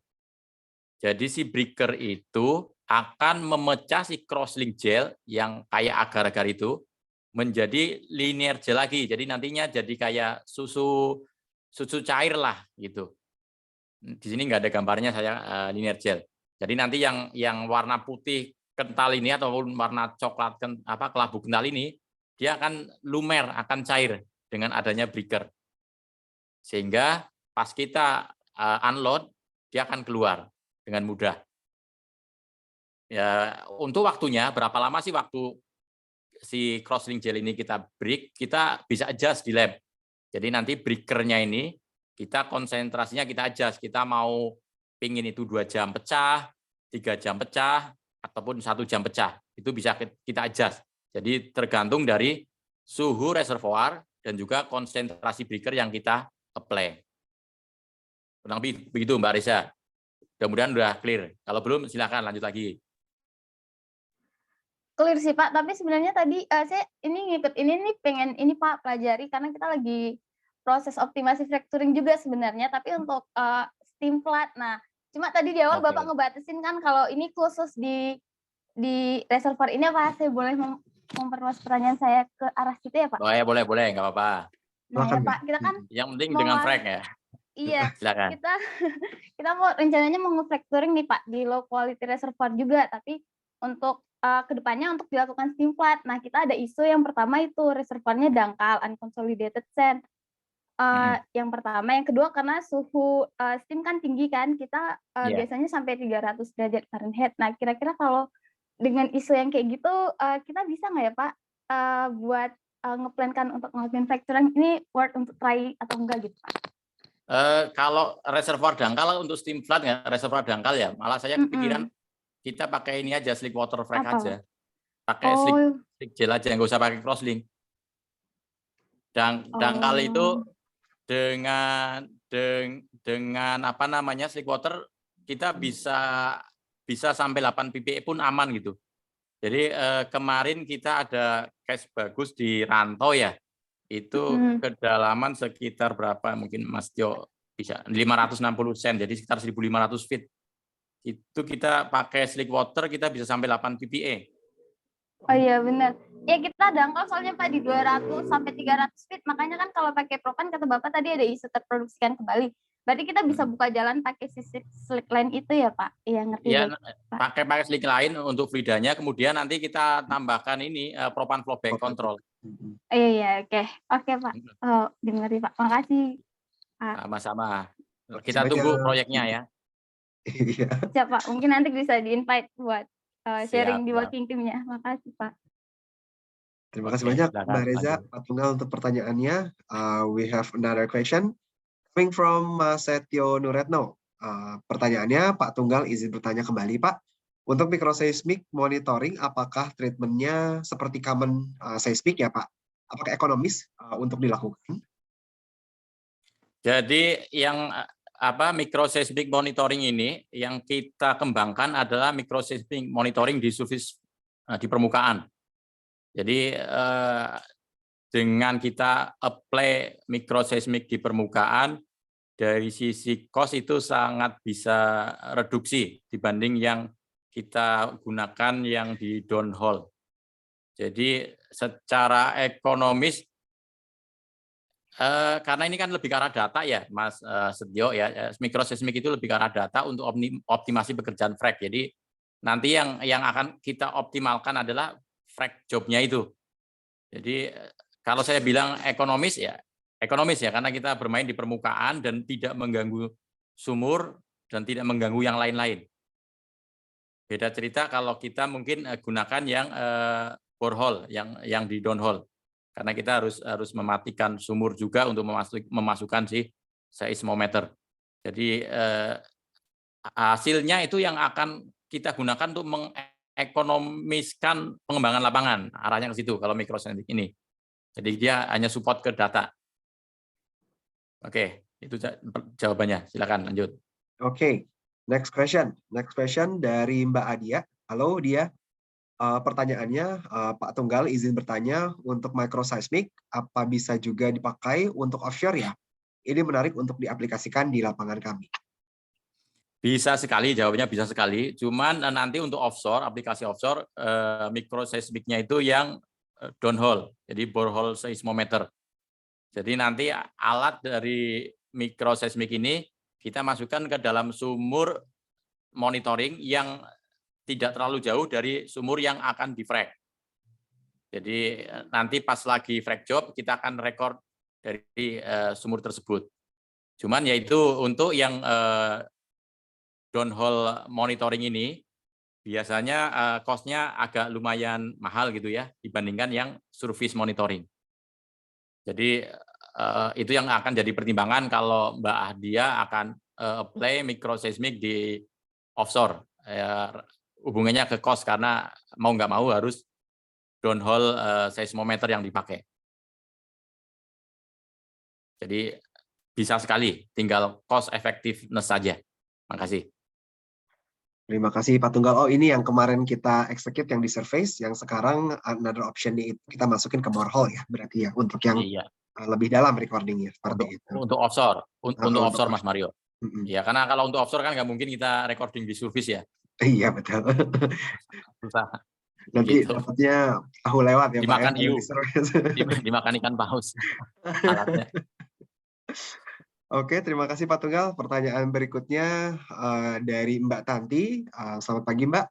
Jadi si breaker itu akan memecah si crosslink gel yang kayak agar-agar itu menjadi linear gel lagi. Jadi nantinya jadi kayak susu cair lah gitu. Di sini nggak ada gambarnya saya linear gel. Jadi nanti yang warna putih kental ini ataupun warna coklat kelabu kental ini dia akan lumer, akan cair dengan adanya breaker. Sehingga pas kita unload dia akan keluar dengan mudah. Ya, untuk waktunya berapa lama sih waktu si crosslink gel ini kita break, kita bisa adjust di lab. Jadi nanti breakernya ini kita konsentrasinya kita adjust. Kita mau pingin itu 2 jam pecah, 3 jam pecah, ataupun 1 jam pecah. Itu bisa kita adjust. Jadi tergantung dari suhu reservoir dan juga konsentrasi breaker yang kita apply. Kurang lebih begitu Mbak Reza. Mudah-mudahan udah clear. Kalau belum silakan lanjut lagi. Clear sih Pak, tapi sebenarnya tadi saya ini ngikut ini nih pengen ini Pak pelajari karena kita lagi proses optimasi fracturing juga sebenarnya, tapi untuk steam flood. Nah, cuma tadi di awal Bapak ngebatasin kan kalau ini khusus di reservoir ini apa? Saya boleh memperluas pertanyaan saya ke arah situ ya Pak? Boleh, nggak apa-apa. Nah ya Pak, kita kan yang penting dengan frac ya. Iya, silakan. kita mau rencananya mau nge-fracturing nih Pak di low quality reservoir juga, tapi untuk kedepannya untuk dilakukan steam flood. Nah, kita ada isu yang pertama itu reservoirnya dangkal, unconsolidated sand. Yang pertama, yang kedua karena suhu steam kan tinggi kan, kita biasanya sampai 300 derajat Fahrenheit. Nah, kira-kira kalau dengan isu yang kayak gitu, kita bisa nggak ya Pak buat ngeplankan untuk ngelakuin fracturing ini worth untuk try atau enggak gitu Pak? Kalau reservoir dangkal untuk steam flood nggak reservoir dangkal ya, malah saya kepikiran kita pakai ini aja slick water frac aja, pakai slick gel aja, nggak usah pakai crosslink. Dangkal itu dengan apa namanya slick water kita bisa sampai 8 ppi pun aman gitu. Jadi kemarin kita ada case bagus di Rantau ya, itu kedalaman sekitar berapa mungkin Mas Tio bisa 560 cm, jadi sekitar 1.500 feet. Itu kita pakai slick water kita bisa sampai 8 ppi. Oh iya benar. Ya kita dangkal soalnya Pak di 200 sampai 300 feet, makanya kan kalau pakai propan kata Bapak tadi ada isu terproduksikan kembali. Berarti kita bisa buka jalan pakai slick line itu ya Pak? Iya ngerti. Iya, pakai slick line untuk fluidanya, kemudian nanti kita tambahkan ini propan flowback control. Iya, oke Pak. Oh, dimengerti Pak. Makasih. Sama-sama. Kita tunggu proyeknya ya. Siap Pak. Mungkin nanti bisa di-invite buat sharing di working team-nya. Makasih Pak. Terima kasih banyak Mbak Reza, Pak Tunggal untuk pertanyaannya. We have another question coming from Setio Nuretno. Pertanyaannya, Pak Tunggal izin bertanya kembali Pak. Untuk microseismic monitoring, apakah treatmentnya seperti common seismic ya Pak? Apakah ekonomis untuk dilakukan? Jadi yang microseismic monitoring ini yang kita kembangkan adalah microseismic monitoring di surface di permukaan. Jadi dengan kita apply microseismic di permukaan, dari sisi cost itu sangat bisa reduksi dibanding yang kita gunakan yang di downhole. Jadi secara ekonomis, karena ini kan lebih ke arah data ya Mas Setio ya, microseismic itu lebih ke arah data untuk optimasi pekerjaan frac. Jadi nanti yang akan kita optimalkan adalah frac jobnya itu. Jadi kalau saya bilang ekonomis ya karena kita bermain di permukaan dan tidak mengganggu sumur dan tidak mengganggu yang lain-lain. Beda cerita kalau kita mungkin gunakan yang borehole, yang di downhole, karena kita harus mematikan sumur juga untuk memasukkan si seismometer. Jadi hasilnya itu yang akan kita gunakan untuk mengekonomiskan pengembangan lapangan, arahnya ke situ kalau microseismic ini. Jadi dia hanya support ke data. Oke, itu jawabannya. Silakan lanjut. Oke, next question. Next question dari Mbak Adia. Halo dia. Pertanyaannya, Pak Tunggal izin bertanya, untuk microseismic apa bisa juga dipakai untuk offshore ya? Ini menarik untuk diaplikasikan di lapangan kami. Bisa sekali, jawabannya bisa sekali. Cuman nanti untuk offshore, aplikasi offshore, microseismicnya itu yang downhole, jadi borehole seismometer. Jadi nanti alat dari microseismic ini kita masukkan ke dalam sumur monitoring yang tidak terlalu jauh dari sumur yang akan di-frack. Jadi nanti pas lagi frack job kita akan record dari sumur tersebut. Cuman yaitu untuk yang downhole monitoring ini biasanya cost-nya agak lumayan mahal gitu ya dibandingkan yang surface monitoring. Jadi itu yang akan jadi pertimbangan kalau Mbak Ahdia akan apply microseismic di offshore. Hubungannya ke cost karena mau nggak mau harus downhole seismometer yang dipakai. Jadi bisa sekali, tinggal cost effectiveness saja. Makasih. Terima kasih Pak Tunggal. Oh, ini yang kemarin kita execute yang di surface, yang sekarang another option itu kita masukin ke borehole ya, berarti ya untuk yang lebih dalam recordingnya seperti itu. Untuk offshore, untuk offshore Mas Mario. Ya karena kalau untuk offshore kan nggak mungkin kita recording di surface ya. Iya betul. Susah. Nanti Gitu. dapatnya tahu lewat ya dimakan Pak ya. Dimakan ikan paus alatnya. Oke, terima kasih Pak Tunggal. Pertanyaan berikutnya dari Mbak Tanti. Selamat pagi Mbak.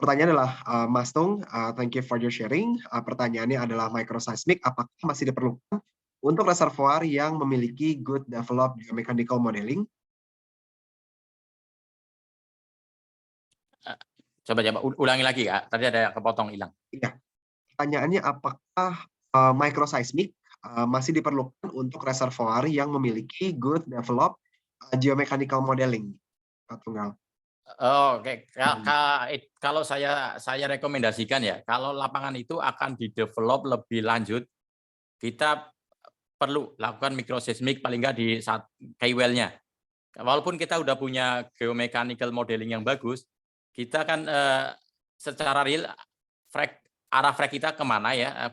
Pertanyaan adalah Mas Tung, thank you for your sharing. Pertanyaannya adalah microseismic apakah masih diperlukan untuk reservoir yang memiliki good developed geomechanical modeling? Coba ulangi lagi Kak, tadi ada kepotong hilang. Iya, pertanyaannya apakah microseismic masih diperlukan untuk reservoir yang memiliki good developed geomechanical modeling, Pak Tunggal? Oke. Kalau saya rekomendasikan ya, kalau lapangan itu akan di-develop lebih lanjut, kita perlu lakukan microseismic paling nggak di key well-nya. Walaupun kita udah punya geomechanical modeling yang bagus, kita kan secara real arah frack kita kemana ya?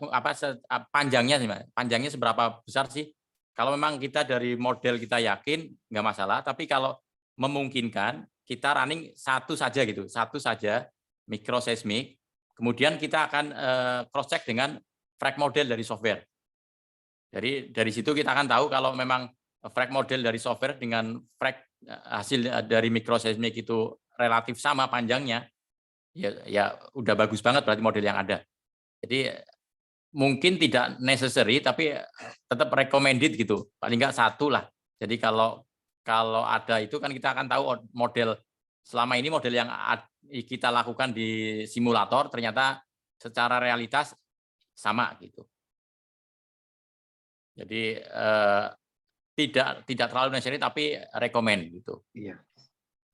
Panjangnya sih, panjangnya seberapa besar sih? Kalau memang kita dari model kita yakin nggak masalah, tapi kalau memungkinkan kita running satu saja gitu, satu saja microseismic. Kemudian kita akan cross check dengan frack model dari software. Jadi dari situ kita akan tahu kalau memang frack model dari software dengan frack hasil dari microseismic itu relatif sama panjangnya, ya udah bagus banget berarti model yang ada. Jadi mungkin tidak necessary tapi tetap recommended gitu, paling nggak satu lah. Jadi kalau ada itu kan kita akan tahu model selama ini model yang kita lakukan di simulator ternyata secara realitas sama gitu. Jadi tidak terlalu necessary tapi recommend gitu. Iya.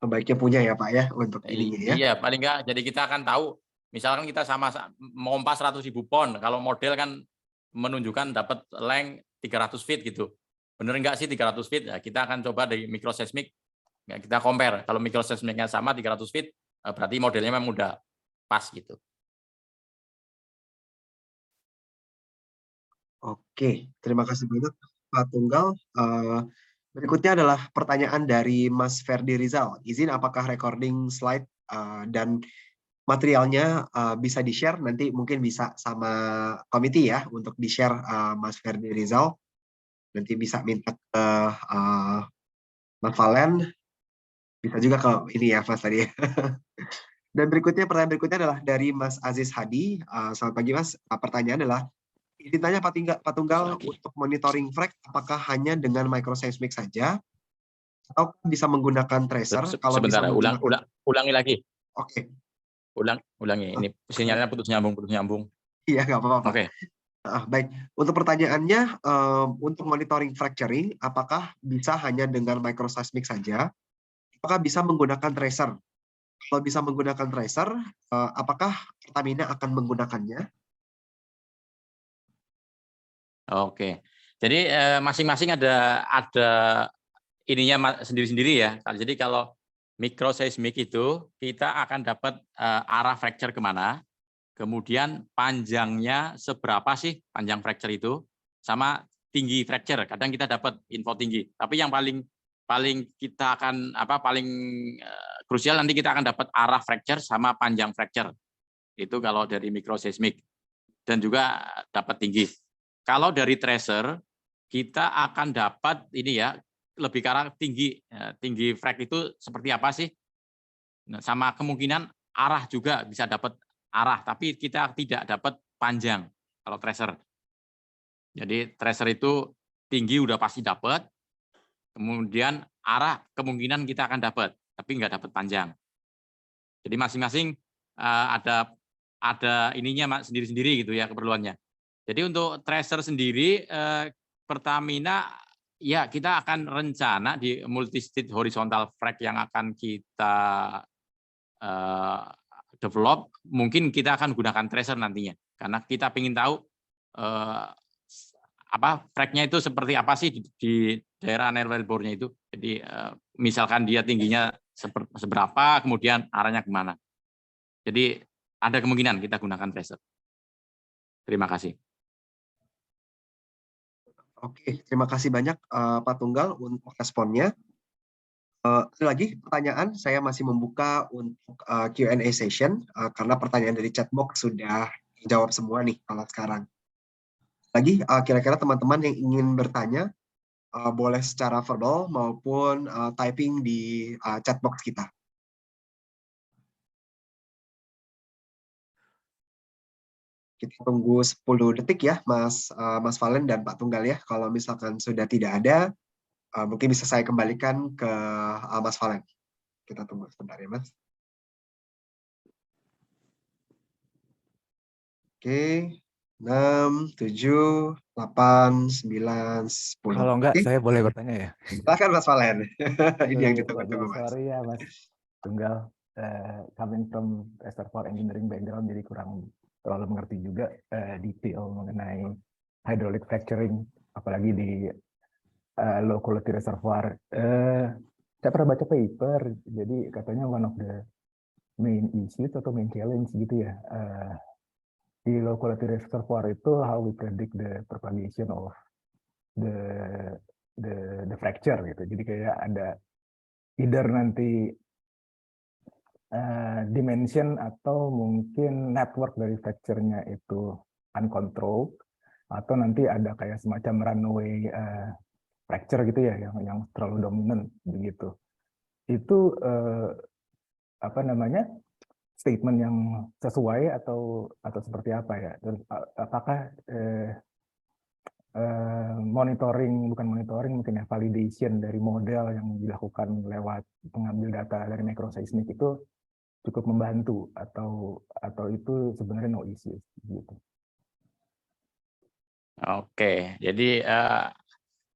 Sebaiknya punya ya Pak ya untuk ininya ya. Iya, paling enggak jadi kita akan tahu misalkan kita sama mompa 100.000 pon, kalau model kan menunjukkan dapat length 300 feet gitu. Bener enggak sih 300 feet? Ya, kita akan coba dari microseismic kita compare. Kalau microseismicnya sama 300 feet berarti modelnya memang udah pas gitu. Oke, terima kasih banyak Pak Tunggal. Berikutnya adalah pertanyaan dari Mas Ferdi Rizal. Izin apakah recording slide dan materialnya bisa di-share? Nanti mungkin bisa sama komite ya untuk di-share Mas Ferdi Rizal. Nanti bisa minta ke Mas Valen. Bisa juga ke ini ya Mas tadi. Dan pertanyaan berikutnya adalah dari Mas Aziz Hadi. Selamat pagi Mas. Pertanyaan adalah, ditanya Pak Tunggal untuk monitoring frack apakah hanya dengan microseismic saja atau bisa menggunakan tracer? Kalau sebentar, bisa ulangi lagi. Oke. Ulangi. Ini sinyalnya putus nyambung. Iya, nggak apa-apa. Oke. Baik. Untuk pertanyaannya, untuk monitoring fracturing, apakah bisa hanya dengan microseismic saja? Apakah bisa menggunakan tracer? Kalau bisa menggunakan tracer, apakah Pertamina akan menggunakannya? Oke. Jadi masing-masing ada ininya sendiri-sendiri ya. Jadi kalau microseismic itu kita akan dapat arah fracture kemana, kemudian panjangnya seberapa sih panjang fracture itu, sama tinggi fracture. Kadang kita dapat info tinggi. Tapi yang paling kita akan paling krusial nanti kita akan dapat arah fracture sama panjang fracture. Itu kalau dari microseismic, dan juga dapat tinggi. Kalau dari tracer kita akan dapat ini ya, lebih ke arah tinggi frag itu seperti apa sih? Nah, sama kemungkinan arah juga bisa dapat arah, tapi kita tidak dapat panjang kalau tracer. Jadi tracer itu tinggi udah pasti dapat, kemudian arah kemungkinan kita akan dapat, tapi nggak dapat panjang. Jadi masing-masing ada ininya sendiri-sendiri gitu ya keperluannya. Jadi untuk tracer sendiri Pertamina ya kita akan rencana di multi-stage horizontal frag yang akan kita develop, mungkin kita akan gunakan tracer nantinya karena kita ingin tahu fragnya itu seperti apa sih di daerah aerial bore-nya itu. Jadi misalkan dia tingginya seberapa, kemudian arahnya kemana. Jadi ada kemungkinan kita gunakan tracer. Terima kasih. Oke, terima kasih banyak Pak Tunggal untuk responnya. Lagi pertanyaan, saya masih membuka untuk Q&A session karena pertanyaan dari chatbox sudah dijawab semua nih kalau sekarang. Lagi kira-kira teman-teman yang ingin bertanya boleh secara verbal maupun typing di chatbox kita. Kita tunggu 10 detik ya, Mas Valen dan Pak Tunggal ya. Kalau misalkan sudah tidak ada, mungkin bisa saya kembalikan ke Mas Valen. Kita tunggu sebentar ya, Mas. Oke, 6, 7, 8, 9, 10. Kalau enggak, saya boleh bertanya ya? Silakan Mas Valen. Ini yang ditunggu-tunggu, Mas. Sorry ya, Mas Tunggal. Coming from reservoir engineering background, jadi kurang terlalu mengerti juga detail mengenai hydraulic fracturing, apalagi di low quality reservoir. Saya pernah baca paper, jadi katanya one of the main issues atau main challenge gitu ya, di low quality reservoir itu how we predict the propagation of the fracture gitu. Jadi kayak ada either nanti dimension atau mungkin network dari fracture-nya itu uncontrolled, atau nanti ada kayak semacam runway fracture gitu ya yang terlalu dominan begitu. Itu statement yang sesuai atau seperti apa ya? Terus apakah bukan monitoring mungkin ya, validation dari model yang dilakukan lewat pengambil data dari microseismic itu cukup membantu atau itu sebenarnya no issues gitu. Oke, jadi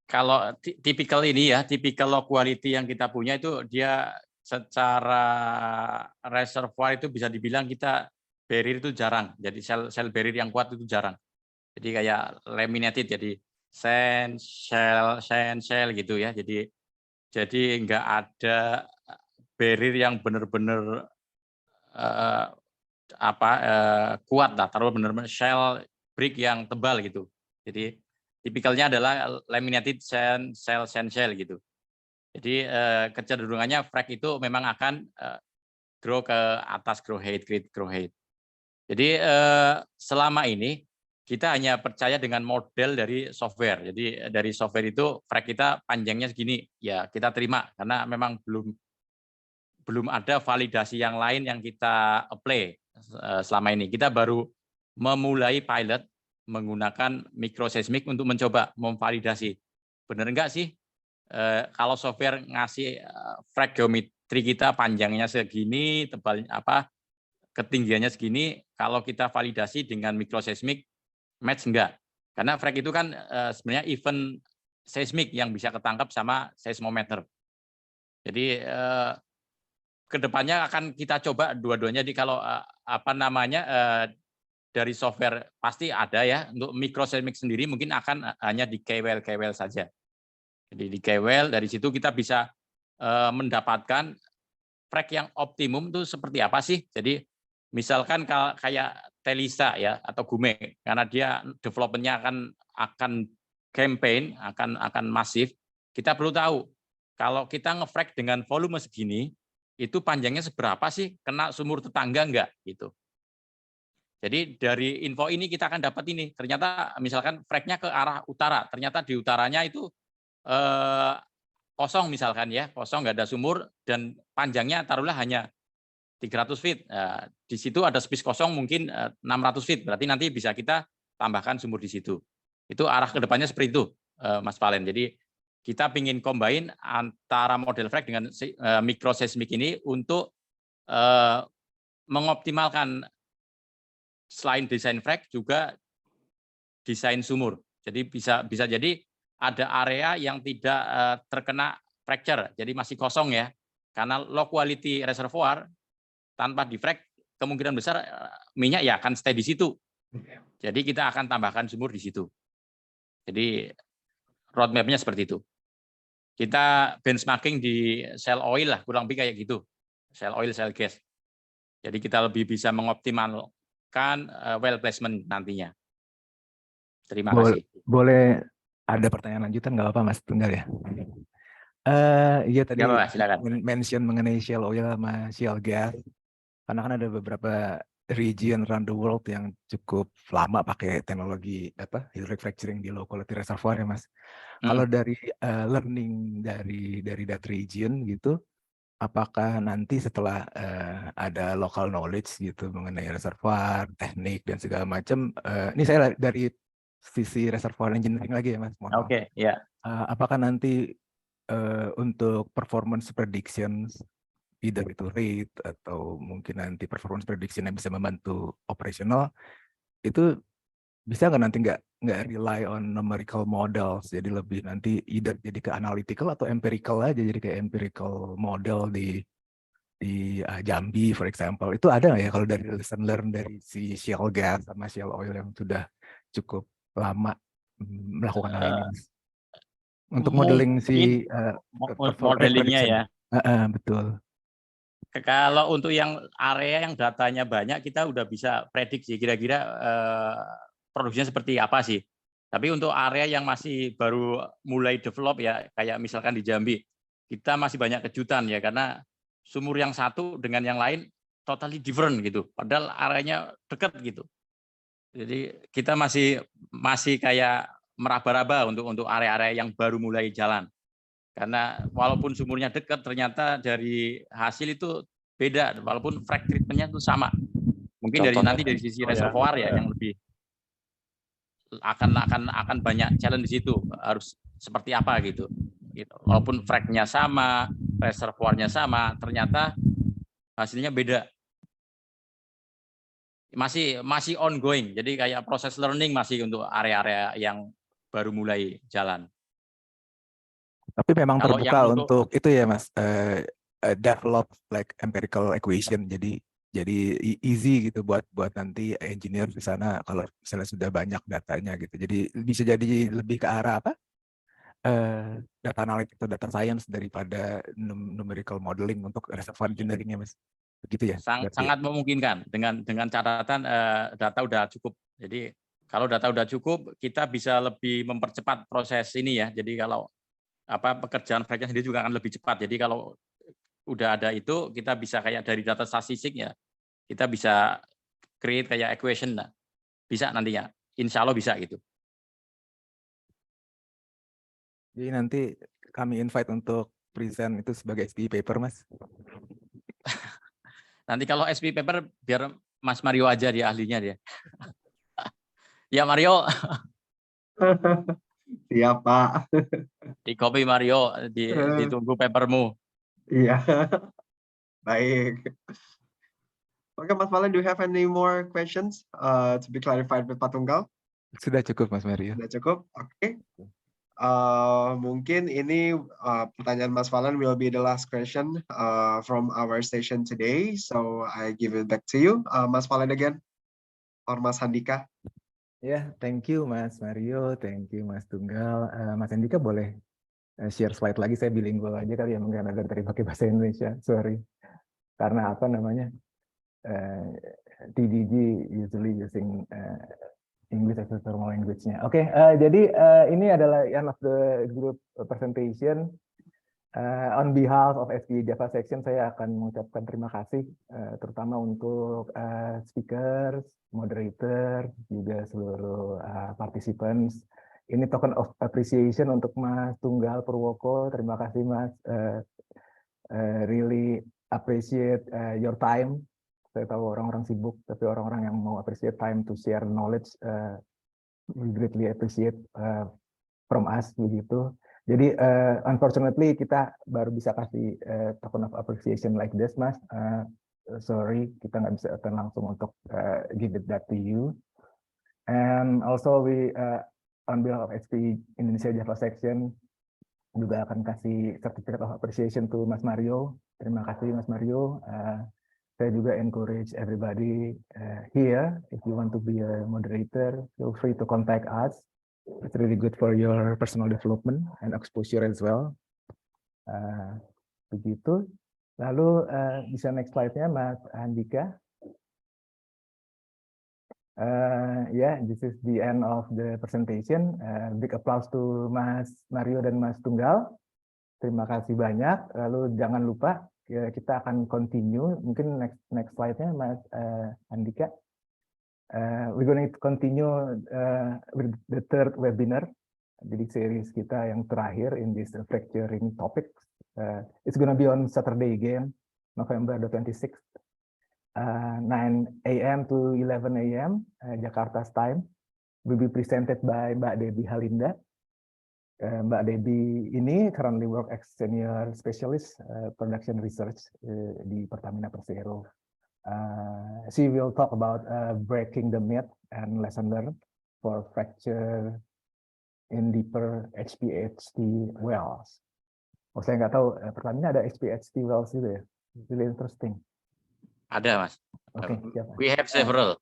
kalau tipikal ini ya, tipikal low quality yang kita punya itu dia secara reservoir itu bisa dibilang kita barrier itu jarang. Jadi sel barrier yang kuat itu jarang. Jadi kayak laminated, jadi sand shell gitu ya. Jadi nggak ada barrier yang benar-benar kuat lah, taruh benar-benar shell brick yang tebal gitu. Jadi tipikalnya adalah laminated sand shell gitu. Jadi kecenderungannya frag itu memang akan grow ke atas, grow height. Jadi selama ini kita hanya percaya dengan model dari software. Jadi dari software itu frag kita panjangnya segini, ya kita terima karena memang belum ada validasi yang lain yang kita apply selama ini. Kita baru memulai pilot menggunakan microseismic untuk mencoba memvalidasi. Benar enggak sih kalau software ngasih frag geometri kita panjangnya segini, tebal ketinggiannya segini, kalau kita validasi dengan microseismic match enggak? Karena frag itu kan sebenarnya event seismik yang bisa ketangkap sama seismometer. Jadi kedepannya akan kita coba dua-duanya. Jadi kalau dari software pasti ada ya. Untuk microseismic sendiri mungkin akan hanya di KWL saja. Jadi di KWL dari situ kita bisa mendapatkan frek yang optimum itu seperti apa sih. Jadi misalkan kayak Telisa ya atau Gume, karena dia development-nya akan campaign, akan masif, kita perlu tahu kalau kita nge-frack dengan volume segini, itu panjangnya seberapa sih, kena sumur tetangga enggak gitu. Jadi dari info ini kita akan dapat ini, ternyata misalkan frack-nya ke arah utara, ternyata di utaranya itu kosong misalkan ya, kosong nggak ada sumur dan panjangnya taruhlah hanya 300 feet. Di situ ada space kosong mungkin 600 feet, berarti nanti bisa kita tambahkan sumur di situ. Itu arah ke depannya seperti itu, Mas Valen. Jadi kita ingin combine antara model frack dengan microseismic ini untuk mengoptimalkan selain desain frack juga desain sumur. Jadi bisa jadi ada area yang tidak terkena fracture, jadi masih kosong ya. Karena low quality reservoir tanpa di frack kemungkinan besar minyak ya akan stay di situ. Jadi kita akan tambahkan sumur di situ. Jadi roadmap-nya seperti itu. Kita benchmarking di shale oil lah, kurang lebih kayak gitu. Shale oil, shale gas. Jadi kita lebih bisa mengoptimalkan well placement nantinya. Terima kasih. Boleh ada pertanyaan lanjutan nggak apa Mas Tunggal ya? Iya tadi silakan. mention mengenai shale oil sama shale gas. Karena kan ada beberapa region around the world yang cukup lama pakai teknologi hydraulic fracturing di low quality reservoir ya Mas. Kalau dari learning dari that region gitu, apakah nanti setelah ada local knowledge gitu mengenai reservoir, teknik dan segala macam, ini saya dari sisi reservoir engineering lagi ya Mas. Oke, ya. Apakah nanti untuk performance predictions, either itu rate atau mungkin nanti performance prediction yang bisa membantu operasional, itu bisa nggak nanti nggak rely on numerical models, jadi lebih nanti either jadi ke analytical atau empirical aja, jadi kayak empirical model di Jambi for example, itu ada nggak ya kalau dari lesson learn dari si shale gas sama shale oil yang sudah cukup lama melakukan hal ini Mas? Untuk modeling si modelingnya ya. Betul. Kalau untuk yang area yang datanya banyak, kita udah bisa prediksi kira-kira produksinya seperti apa sih. Tapi untuk area yang masih baru mulai develop ya, kayak misalkan di Jambi, kita masih banyak kejutan ya, karena sumur yang satu dengan yang lain totally different gitu. Padahal areanya dekat gitu. Jadi kita masih kayak meraba-raba untuk area-area yang baru mulai jalan. Karena walaupun sumurnya dekat, ternyata dari hasil itu beda, walaupun frack treatment-nya itu sama. Mungkin nanti dari sisi reservoir ya yang lebih akan banyak challenge di situ, harus seperti apa gitu. Walaupun frack-nya sama, reservoir-nya sama, ternyata hasilnya beda. Masih ongoing, jadi kayak proses learning masih untuk area-area yang baru mulai jalan. Tapi memang terbuka untuk itu ya Mas, develop like empirical equation, jadi easy gitu buat nanti engineer di sana kalau misalnya sudah banyak datanya gitu. Jadi bisa jadi lebih ke arah data analytics atau data science daripada numerical modeling untuk reservoir engineering-nya Mas. Begitu ya? Sangat memungkinkan dengan catatan data udah cukup. Jadi kalau data udah cukup, kita bisa lebih mempercepat proses ini ya. Jadi kalau pekerjaan frack-nya sendiri juga akan lebih cepat. Jadi kalau udah ada itu, kita bisa kayak dari data statistik ya, kita bisa create kayak equation lah. Bisa nantinya, insya Allah bisa gitu. Jadi nanti kami invite untuk present itu sebagai SPI paper Mas. Nanti kalau SPI paper biar Mas Mario aja dia ahlinya dia. Ya Mario. Siap Pak. Di copy Mario, ditunggu papermu. Iya. Baik. Oke Mas Valen, do you have any more questions to be clarified with Pak Tunggal? Sudah cukup Mas Mario. Sudah cukup, oke. Mungkin ini pertanyaan Mas Valen will be the last question from our session today. So I give it back to you, Mas Valen again. or Mas Handika. Ya, thank you Mas Mario, thank you Mas Tunggal. Mas Andika boleh share slide lagi, saya bilingual aja kali ya, mungkin agar tadi pakai bahasa Indonesia, sorry. Karena apa namanya, TDG usually using English as a formal language-nya. Oke, jadi ini adalah end of the group presentation. On behalf of FPI Java Section, saya akan mengucapkan terima kasih, terutama untuk speakers, moderator, juga seluruh participants. Ini token of appreciation untuk Mas Tunggal Purwoko. Terima kasih Mas, really appreciate your time. Saya tahu orang-orang sibuk, tapi orang-orang yang mau appreciate time to share knowledge, we greatly appreciate from us begitu. Jadi unfortunately kita baru bisa kasih token of appreciation like this, Mas. Sorry, kita nggak bisa langsung untuk give it that to you. And also we on behalf of FPI Indonesia Java Section juga akan kasih certificate of appreciation to Mas Mario. Terima kasih Mas Mario. Saya juga encourage everybody here, if you want to be a moderator, feel free to contact us. It's really good for your personal development and exposure as well. Begitu. Lalu bisa next slide-nya Mas Andika. Yeah, this is the end of the presentation. Big applause to Mas Mario dan Mas Tunggal. Terima kasih banyak. Lalu jangan lupa kita akan continue. Mungkin next slide-nya Mas Andika. We're going to continue with the third webinar. Jadi series kita yang terakhir in this fracturing topic. It's going to be on Saturday again, November the 26th, 9 a.m. to 11 a.m. Jakarta's time. Will be presented by Mbak Debbie Halinda. Mbak Debbie ini currently work as senior specialist production research di Pertamina Persero. She will talk about breaking the myth and lesson learned for fracture in deeper HPHT wells. Oh, saya nggak tahu, Pertamina ada HPHT wells juga ya? Really interesting. Ada, Mas. Okay, we have several.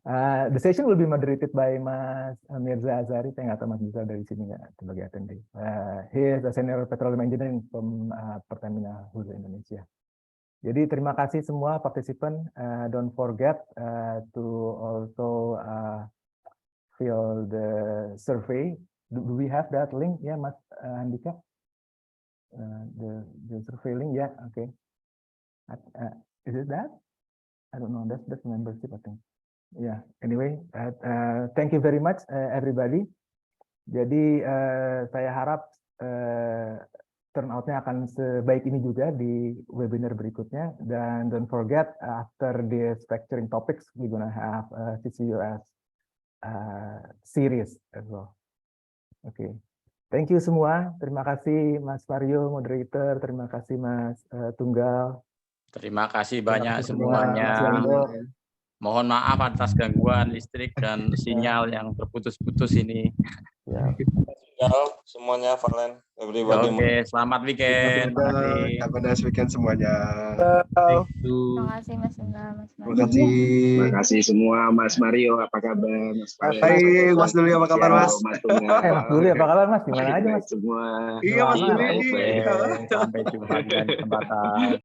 The session will be moderated by Mas Mirza Azari. Saya nggak tahu Mas Mirza dari sini nggak sebagai attendee. He is a senior petroleum engineer from Pertamina Hulu Indonesia. Jadi terima kasih semua partisipan. Don't forget to also fill the survey. Do we have that link? Ya, Mas Andika? The survey link, ya, oke. Is it that? I don't know. That's membership, I think. Yeah. Anyway, thank you very much, everybody. Jadi saya harap turnoutnya akan sebaik ini juga di webinar berikutnya. Dan don't forget, after this fracturing topics, we're gonna have CCUS series as well. Okay. Thank you semua. Terima kasih Mas Mario, moderator. Terima kasih Mas Tunggal. Terima kasih banyak semuanya. Mohon maaf atas gangguan listrik dan sinyal yang terputus-putus ini. Ya. Semuanya, Valen. Oke, selamat weekend. Have a nice weekend semuanya. Terima kasih Mas Tunggal, Mas Mario. Terima kasih. Terima kasih semua, Mas Mario. Apa kabar, Mas Valen? Baik, Mas Duli, apa kabar, Mas? Mas Tunggal. Mas Duli, apa kabar, Mas? Gimana aja, Mas? Semua. Iya, Mas Duli. Sampai jumpa di lain kesempatan.